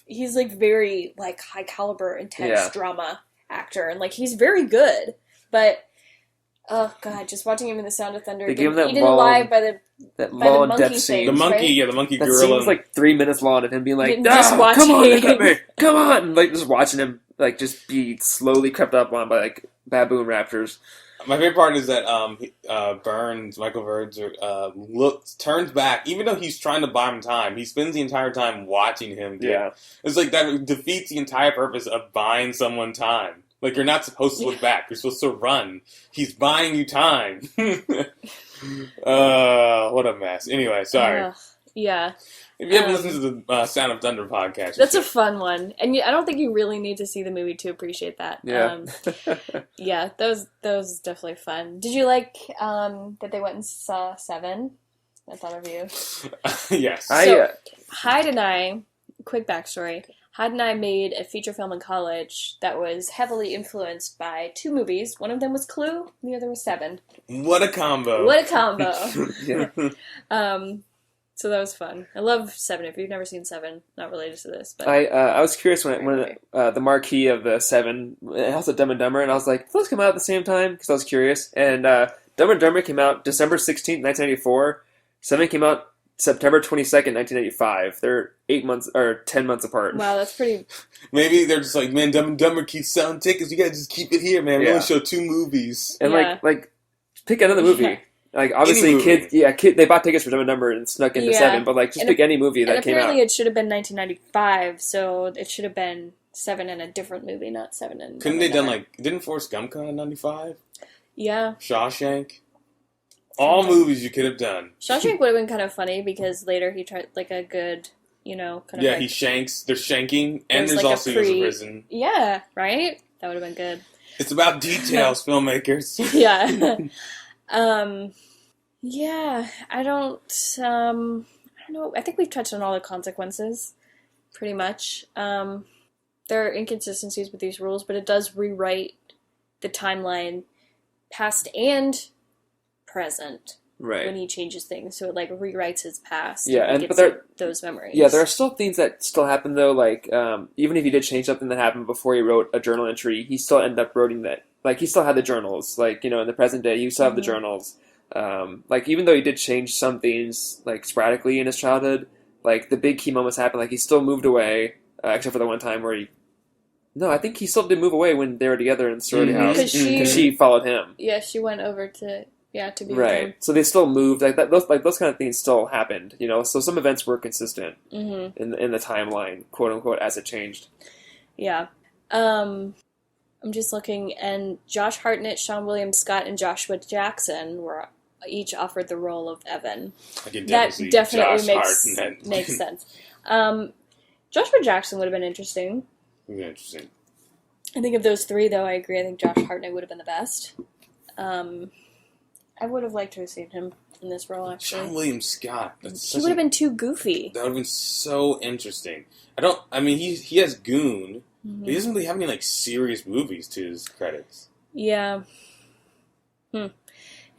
He's, like, very, like, high-caliber, intense drama actor. And, like, he's very good. But, oh, God, just watching him in The Sound of Thunder. They gave him that eaten long, alive by the long monkey death scene. The monkey, right? yeah, the monkey that gorilla. scene was like 3 minutes long of him being like, Just watching. come on, look at me, come on! And, like, just watching him, like, just be slowly crept up on by, like, baboon raptors. My favorite part is that Michael Burns, turns back, even though he's trying to buy him time. He spends the entire time watching him. It's like that defeats the entire purpose of buying someone time. Like, you're not supposed to look back. You're supposed to run. He's buying you time. What a mess. Anyway, sorry. Yeah. If you haven't listened to the Sound of Thunder podcast, that's a fun one, and I don't think you really need to see the movie to appreciate that. Yeah, yeah, that was definitely fun. Did you like that they went and saw Seven? I thought of you. Yes. So, Hyde and I, quick backstory. Hyde and I made a feature film in college that was heavily influenced by two movies. One of them was Clue, and the other was Seven. What a combo! What a combo! Yeah. So that was fun. I love Seven. If you've never seen Seven, not related to this, but I was curious when the marquee of the Seven, it also Dumb and Dumber, and I was like, those come out at the same time because I was curious. And Dumb and Dumber came out December 16th, 1994. Seven came out September 22nd, 1985. They're 8 months or 10 months apart. Wow, that's pretty. Maybe they're just like, man, Dumb and Dumber keeps selling tickets. You gotta just keep it here, man. We only show 2 movies. And like pick another movie. Yeah. Like, obviously, kids, they bought tickets for Dumb and Dumber and snuck into Seven, but, like, just pick any movie that came out. Apparently, it should have been 1995, so it should have been Seven in a different movie, not Seven in... Couldn't they done, like... Didn't Forrest Gump come out in 95? Yeah. Shawshank? All movies you could have done. Shawshank would have been kind of funny, because later he tried, like, a good, kind of Yeah, like, he shanks, there's shanking, and there's also he goes to prison. Yeah, right? That would have been good. It's about details, filmmakers. Yeah. Yeah, I don't know. I think we've touched on all the consequences, pretty much. There are inconsistencies with these rules, but it does rewrite the timeline, past and present, right? When he changes things, so it like rewrites his past. Yeah, but there those memories. Yeah, there are still things that still happen though. Like even if he did change something that happened before he wrote a journal entry, he still ended up writing that. Like he still had the journals. Like in the present day, he still have the journals. Like even though he did change some things like sporadically in his childhood, like the big key moments happened. Like he still moved away, except for the one time where I think he still did move away when they were together in the sorority house because she followed him. Yeah, she went over to be with him. So they still moved. Like that. Those kind of things still happened. So some events were consistent in the timeline, quote unquote, as it changed. Yeah. I'm just looking, and Josh Hartnett, Sean William Scott, and Joshua Jackson were each offered the role of Evan. That definitely makes sense. Joshua Jackson would have been interesting. Interesting. I think of those three, though, I agree. I think Josh Hartnett would have been the best. I would have liked to have seen him in this role, actually. Sean William Scott. He would have been too goofy. That would have been so interesting. He has Goon. Mm-hmm. He doesn't really have any, like, serious movies to his credits. Yeah.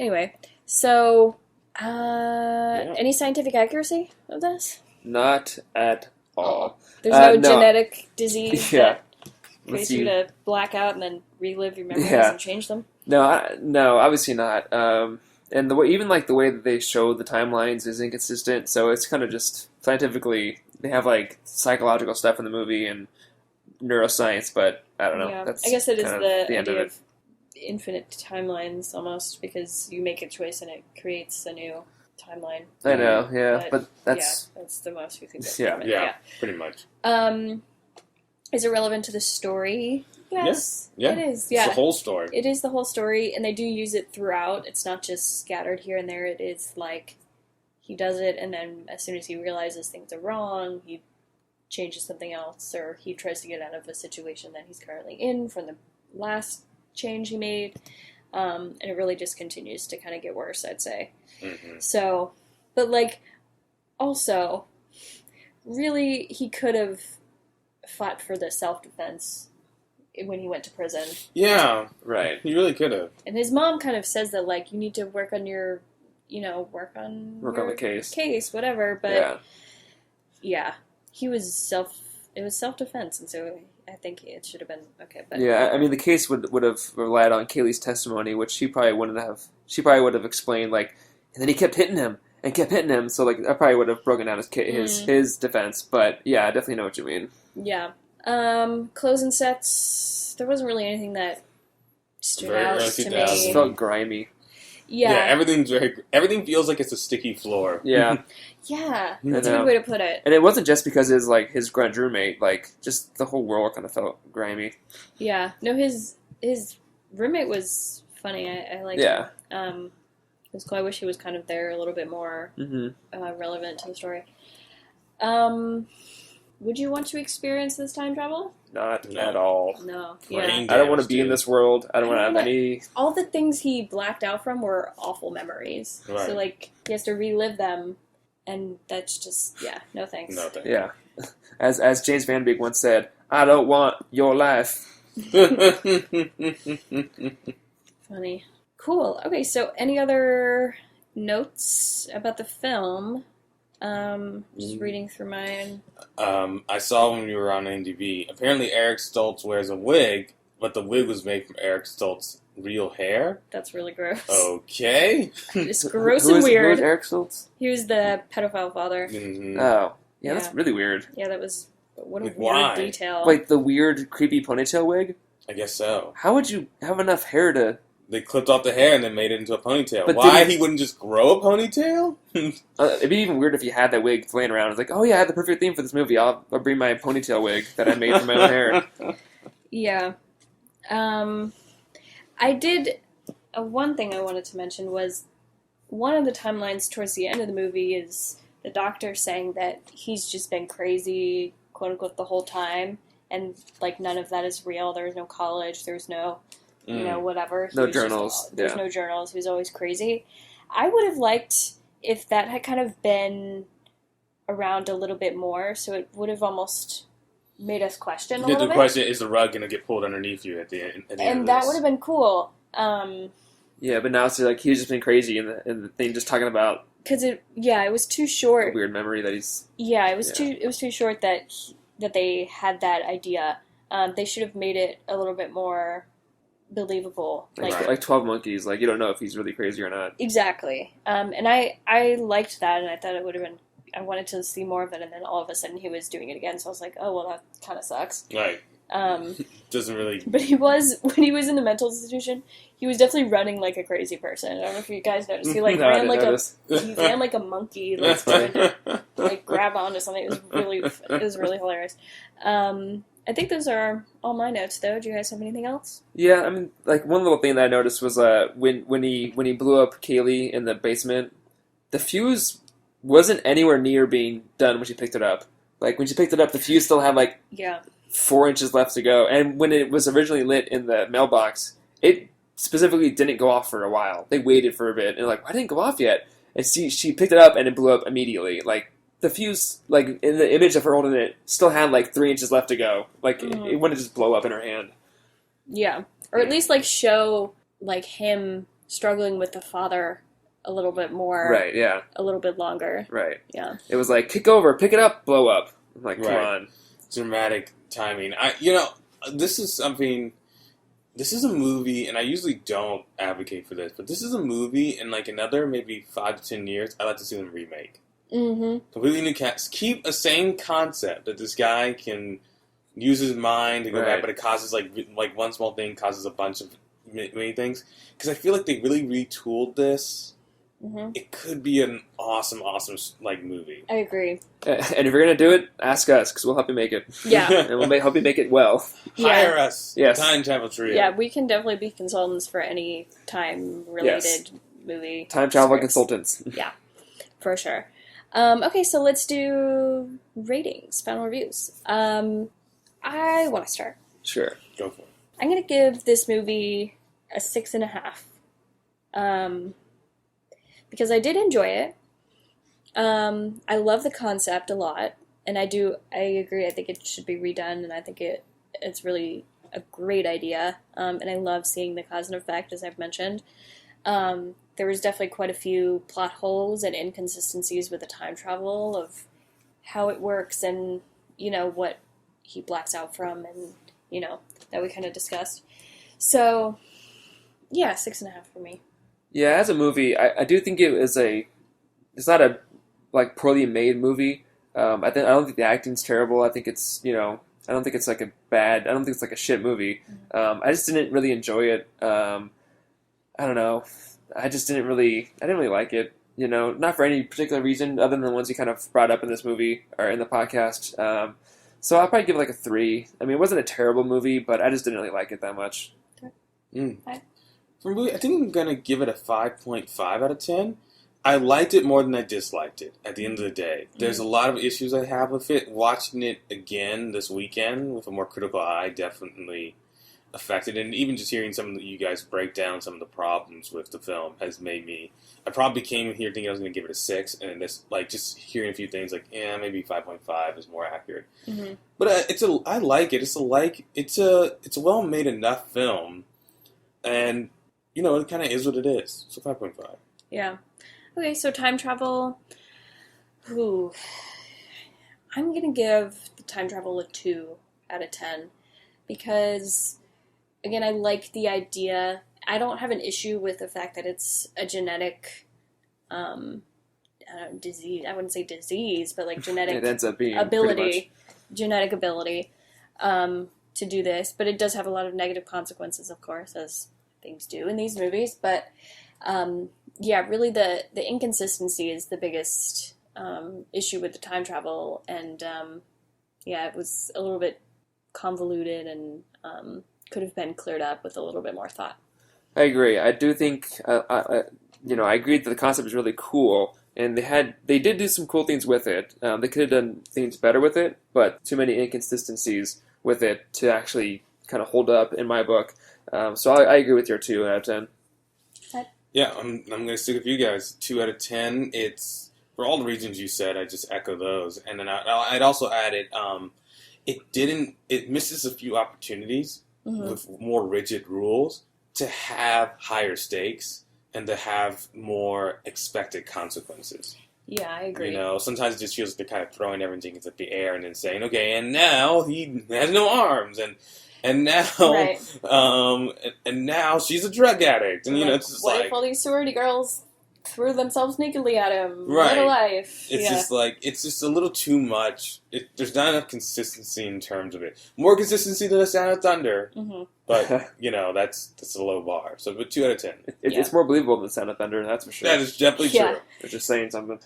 Anyway, so, any scientific accuracy of this? Not at all. There's no genetic disease that creates you to black out and then relive your memories and change them? No, obviously not. And the way that they show the timelines is inconsistent, so it's kind of just scientifically, they have, like, psychological stuff in the movie and neuroscience, but I don't know. Yeah. That's I guess it is the end idea of it. of infinite timelines almost, because you make a choice and it creates a new timeline. I know, yeah, but that's that's the most we can get. Yeah, pretty much. Is it relevant to the story? Yes, yeah. It is. Yeah, it's the whole story. It is the whole story, and they do use it throughout. It's not just scattered here and there. It is like he does it, and then as soon as he realizes things are wrong, he changes something else, or he tries to get out of a situation that he's currently in from the last change he made. And it really just continues to kind of get worse, I'd say. Mm-hmm. So, but like, also, really, he could have fought for the self-defense when he went to prison. Yeah, Right. he really could have. And his mom kind of says that, like, you need to work on your, work on the case. whatever. But Yeah. yeah, it was self-defense, and so I think it should have been okay. But Yeah, I mean, the case would have relied on Kaylee's testimony, which she probably wouldn't have. She probably would have explained, like, and then he kept hitting him and kept hitting him. So, like, I probably would have broken down his defense. But yeah, I definitely know what you mean. yeah. Closing sets. There wasn't really anything that stood out to me. It felt grimy. Yeah. Everything feels like it's a sticky floor. Yeah. Yeah, that's a good way to put it. And it wasn't just because it was, like, his grunge roommate. Like, just the whole world kind of felt grimy. Yeah. No, his roommate was funny. I liked Yeah. him. It was cool. I wish he was kind of there a little bit more Mm-hmm. relevant to the story. Would you want to experience this time travel? Not at all. No. I don't want to be in this world. I don't want to have any... All the things he blacked out from were awful memories. Right. So, like, he has to relive them, and that's just, no thanks. No thanks. Yeah. As James Van Beek once said, I don't want your life. Funny. Cool. Okay, so any other notes about the film? Just reading through mine. I saw when we were on IMDb. Apparently, Eric Stoltz wears a wig, but the wig was made from Eric Stoltz's real hair. That's really gross. Okay. It's gross and weird. Who is Eric Stoltz? He was the pedophile father. Mm-hmm. Oh. Yeah, that's really weird. Yeah, that was... What a weird Why? detail. Like the weird, creepy ponytail wig? I guess so. How would you have enough hair to... They clipped off the hair and then made it into a ponytail. But Why he wouldn't just grow a ponytail? It'd be even weird if you had that wig laying around. It's like, oh yeah, I had the perfect theme for this movie. I'll bring my ponytail wig that I made from my own hair. Yeah. I did... one thing I wanted to mention was one of the timelines towards the end of the movie is the doctor saying that he's just been crazy, quote-unquote, the whole time, and, like, none of that is real. There was no college. There was no... whatever. No journals. There's no journals. He was always crazy. I would have liked if that had kind of been around a little bit more, so it would have almost made us question a little bit. The question is the rug going to get pulled underneath you at the end of and that this? would have been cool. Yeah, but now it's like he's just been crazy, and the thing just talking about because it was too short. A weird memory that he's. Yeah, it was too short that they had that idea. They should have made it a little bit more believable, like 12 Monkeys. Like, you don't know if he's really crazy or not. Exactly. And I liked that, and I thought it would have been. I wanted to see more of it, and then all of a sudden he was doing it again. So I was like, oh well, that kind of sucks. Right. Doesn't really. But when he was in the mental institution, he was definitely running like a crazy person. I don't know if you guys noticed. He No, ran like a monkey, like trying to like grab onto something. It was really hilarious. I think those are all my notes, though. Do you guys have anything else? Yeah, I mean, like one little thing that I noticed was when he blew up Kaylee in the basement, the fuse wasn't anywhere near being done when she picked it up. Like when she picked it up, the fuse still had like 4 inches left to go. And when it was originally lit in the mailbox, it specifically didn't go off for a while. They waited for a bit and like, why didn't it go off yet? And she picked it up and it blew up immediately. Like. The fuse, like, in the image of her holding it, still had, like, 3 inches left to go. Like, it wouldn't just blow up in her hand. Yeah. Or at least, like, show, like, him struggling with the father a little bit more. Right, yeah. A little bit longer. Right. Yeah. It was like, kick over, pick it up, blow up. I'm like, come on. Dramatic timing. This is something... This is a movie, and I usually don't advocate for this, but this is a movie, in, like, another maybe 5 to 10 years, I'd like to see them remake. Mm-hmm. Completely new cast. Keep a same concept that this guy can use his mind to go back, but it causes like one small thing causes a bunch of many things. Because I feel like they really retooled this. Mm-hmm. It could be an awesome like movie. I agree. And if you're gonna do it, ask us because we'll help you make it. Yeah, and we'll help you make it well. Hire us. Yes. Time Travel Trio. Yeah, we can definitely be consultants for any time related movie. Time travel consultants. Yeah, for sure. Okay, so let's do ratings, final reviews. I want to start. Sure. Go for it. I'm going to give this movie a 6.5. Because I did enjoy it. I love the concept a lot. And I agree, I think it should be redone, and I think it's really a great idea. And I love seeing the cause and effect, as I've mentioned. There was definitely quite a few plot holes and inconsistencies with the time travel of how it works and, what he blacks out from and, that we kind of discussed. So, yeah, 6.5 for me. Yeah, as a movie, I do think it's not a, poorly made movie. I don't think the acting's terrible. I think it's, I don't think it's I don't think it's a shit movie. I just didn't really enjoy it. I don't know. I didn't really like it, not for any particular reason other than the ones you kind of brought up in this movie or in the podcast. So I'll probably give it a 3. I mean, it wasn't a terrible movie, but I just didn't really like it that much. For a movie, I think I'm going to give it a 5.5 out of 10. I liked it more than I disliked it at the end of the day. There's a lot of issues I have with it. Watching it again this weekend with a more critical eye definitely affected, and even just hearing some of you guys break down some of the problems with the film has made me. I probably came in here thinking I was going to give it a 6, and this just hearing a few things maybe 5.5 is more accurate. Mm-hmm. But I like it. It's a well made enough film, and it kind of is what it is. So 5.5. Yeah. Okay, so time travel. Ooh, I'm gonna give the time travel a 2 out of 10 because. Again, I like the idea. I don't have an issue with the fact that it's a genetic disease. I wouldn't say disease, but genetic it ends up being genetic ability to do this. But it does have a lot of negative consequences, of course, as things do in these movies. But really the inconsistency is the biggest issue with the time travel. And it was a little bit convoluted and could have been cleared up with a little bit more thought. I agree. I do think, I agree that the concept is really cool, and they did do some cool things with it. They could have done things better with it, but too many inconsistencies with it to actually kind of hold up in my book. So I agree with your 2 out of 10. Yeah, I'm going to stick with you guys. 2 out of 10. It's for all the reasons you said. I just echo those, and then I'd also add it. It misses a few opportunities. Mm-hmm. With more rigid rules to have higher stakes and to have more expected consequences. Yeah, I agree. Sometimes it just feels like they're kind of throwing everything into the air and then saying, okay, and now he has no arms and now right. And now she's a drug addict and it's just what if all these sorority girls threw themselves nakedly at him? Right. What a life. It's just a little too much. There's not enough consistency in terms of it. More consistency than The Sound of Thunder, mm-hmm. but that's a low bar. So, but 2 out of 10. It's more believable than The Sound of Thunder. That's for sure. That is definitely true. They're just saying something.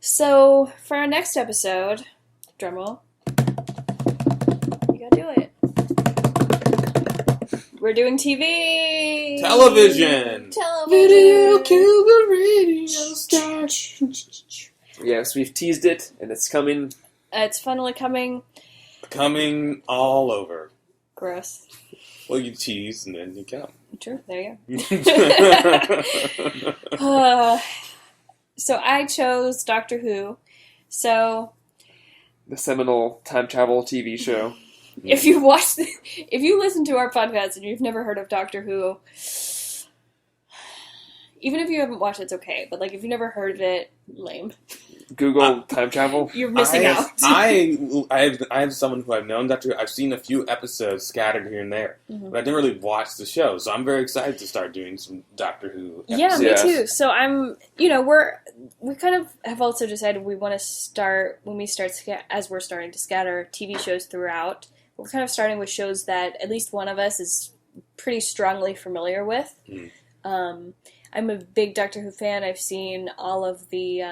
So for our next episode, drumroll, you gotta do it. We're doing TV! Television! Video kill the radio star. Yes, we've teased it, and it's coming. It's finally coming. Coming all over. Gross. Well, you tease, and then you come. True, there you go. So I chose Doctor Who. So... the seminal time travel TV show. If you listen to our podcast and you've never heard of Doctor Who, even if you haven't watched it, it's okay. But if you've never heard of it, lame. Google time travel. You're missing out. I have someone who I've known Doctor Who. I've seen a few episodes scattered here and there, mm-hmm. but I didn't really watch the show. So I'm very excited to start doing some Doctor Who episodes. Yeah, me too. So I'm, we kind of have also decided we want to start as we're starting to scatter TV shows throughout. We're kind of starting with shows that at least one of us is pretty strongly familiar with. Mm. I'm a big Doctor Who fan. I've seen all of the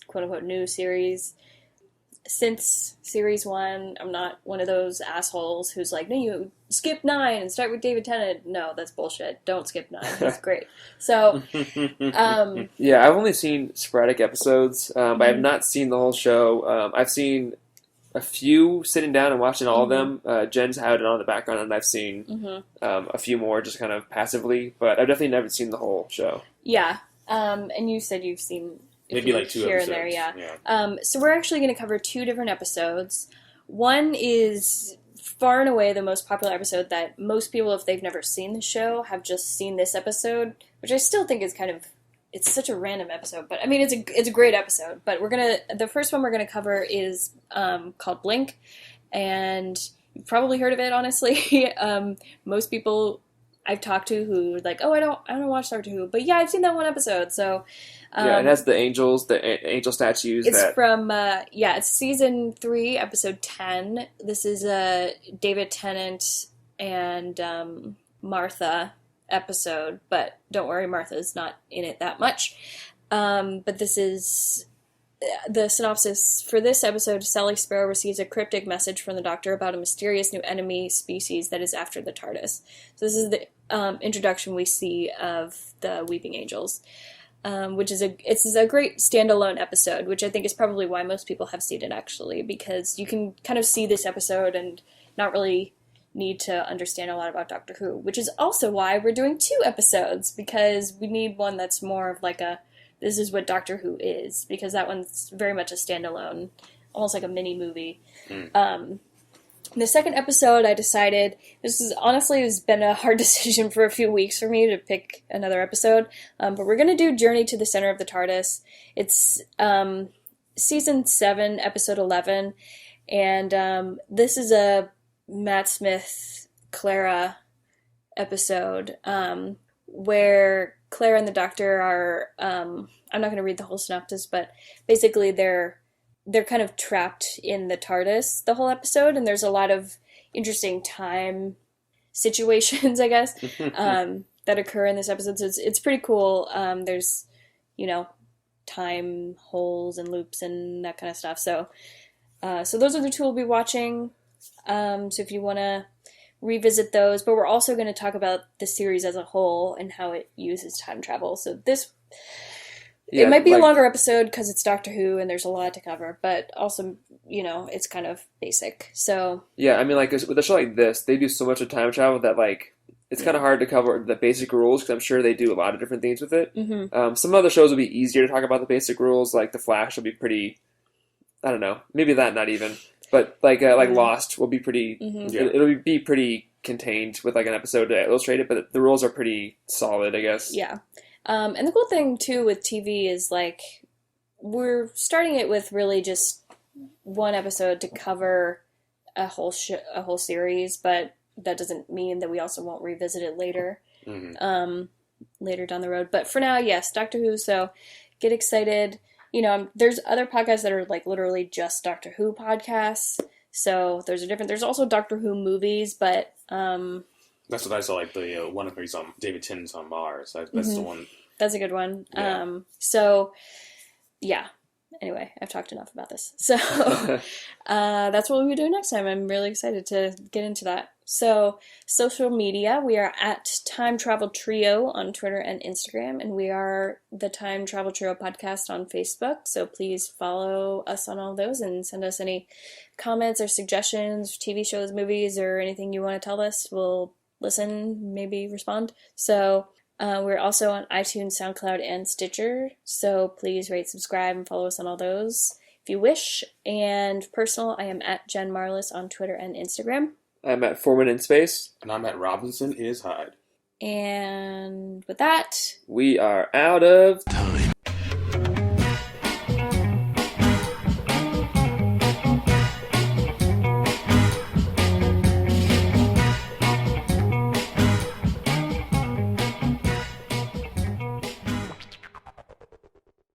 quote-unquote new series since Series 1. I'm not one of those assholes who's like, no, you skip 9 and start with David Tennant. No, that's bullshit. Don't skip 9. That's great. So, yeah, I've only seen sporadic episodes, but I have not seen the whole show. I've seen a few sitting down and watching all of them. Jen's had it on in the background, and I've seen a few more just kind of passively, but I've definitely never seen the whole show. Yeah, and you said you've seen maybe like 2 here episodes. And there, yeah. So we're actually going to cover 2 different episodes. One is far and away the most popular episode that most people, if they've never seen the show, have just seen this episode, which I still think is kind of, it's such a random episode, but I mean, it's a great episode. But the first one we're gonna cover is called Blink, and you've probably heard of it, honestly. Most people I've talked to who are like, oh, I don't watch Doctor Who, but yeah, I've seen that one episode. So yeah, it has the angel statues. It's from it's season 3, episode 10. This is a David Tennant and Martha episode, but don't worry, Martha's not in it that much. But this is the synopsis for this episode. Sally Sparrow receives a cryptic message from the Doctor about a mysterious new enemy species that is after the TARDIS. So this is the introduction we see of the Weeping Angels, which is a great standalone episode, which I think is probably why most people have seen it, actually, because you can kind of see this episode and not really need to understand a lot about Doctor Who, which is also why we're doing 2 episodes, because we need one that's more of like a, this is what Doctor Who is, because that one's very much a standalone, almost like a mini movie. The second episode, I decided, has been a hard decision for a few weeks for me to pick another episode, but we're going to do Journey to the Center of the TARDIS. It's season 7, episode 11, and this is a Matt Smith, Clara episode, where Clara and the Doctor are, I'm not going to read the whole synopsis, but basically they're kind of trapped in the TARDIS the whole episode, and there's a lot of interesting time situations, I guess, that occur in this episode, so it's pretty cool. There's, time holes and loops and that kind of stuff, so those are the 2 we'll be watching. So if you want to revisit those, but we're also going to talk about the series as a whole and how it uses time travel. So it might be a longer episode because it's Doctor Who and there's a lot to cover, but also, it's kind of basic. So yeah, I mean, like with a show like this, they do so much of time travel that it's kind of hard to cover the basic rules, because I'm sure they do a lot of different things with it. Some other shows will be easier to talk about the basic rules, like The Flash will be pretty, I don't know, maybe that not even. But like Lost will be pretty. It'll be pretty contained with like an episode to illustrate it. But the rules are pretty solid, I guess. Yeah, and the cool thing too with TV is like we're starting it with really just one episode to cover a whole series, but that doesn't mean that we also won't revisit it later, later down the road. But for now, yes, Doctor Who. So get excited. There's other podcasts that are like literally just Doctor Who podcasts. So there's also Doctor Who movies, but that's what I saw. Like the one of these on David Tennant's on Mars. That's the one. That's a good one. Yeah. So yeah. Anyway, I've talked enough about this. So that's what we'll be doing next time. I'm really excited to get into that. So social media, we are at Time Travel Trio on Twitter and Instagram, and we are the Time Travel Trio podcast on Facebook. So please follow us on all those and send us any comments or suggestions, TV shows, movies, or anything you want to tell us. We'll listen, maybe respond. So we're also on iTunes, SoundCloud, and Stitcher, so please rate, subscribe, and follow us on all those if you wish. And personal, I am at Jen Marlis on Twitter and Instagram. I'm at Foreman in Space. And I'm at Robinson is Hyde. And with that, we are out of time.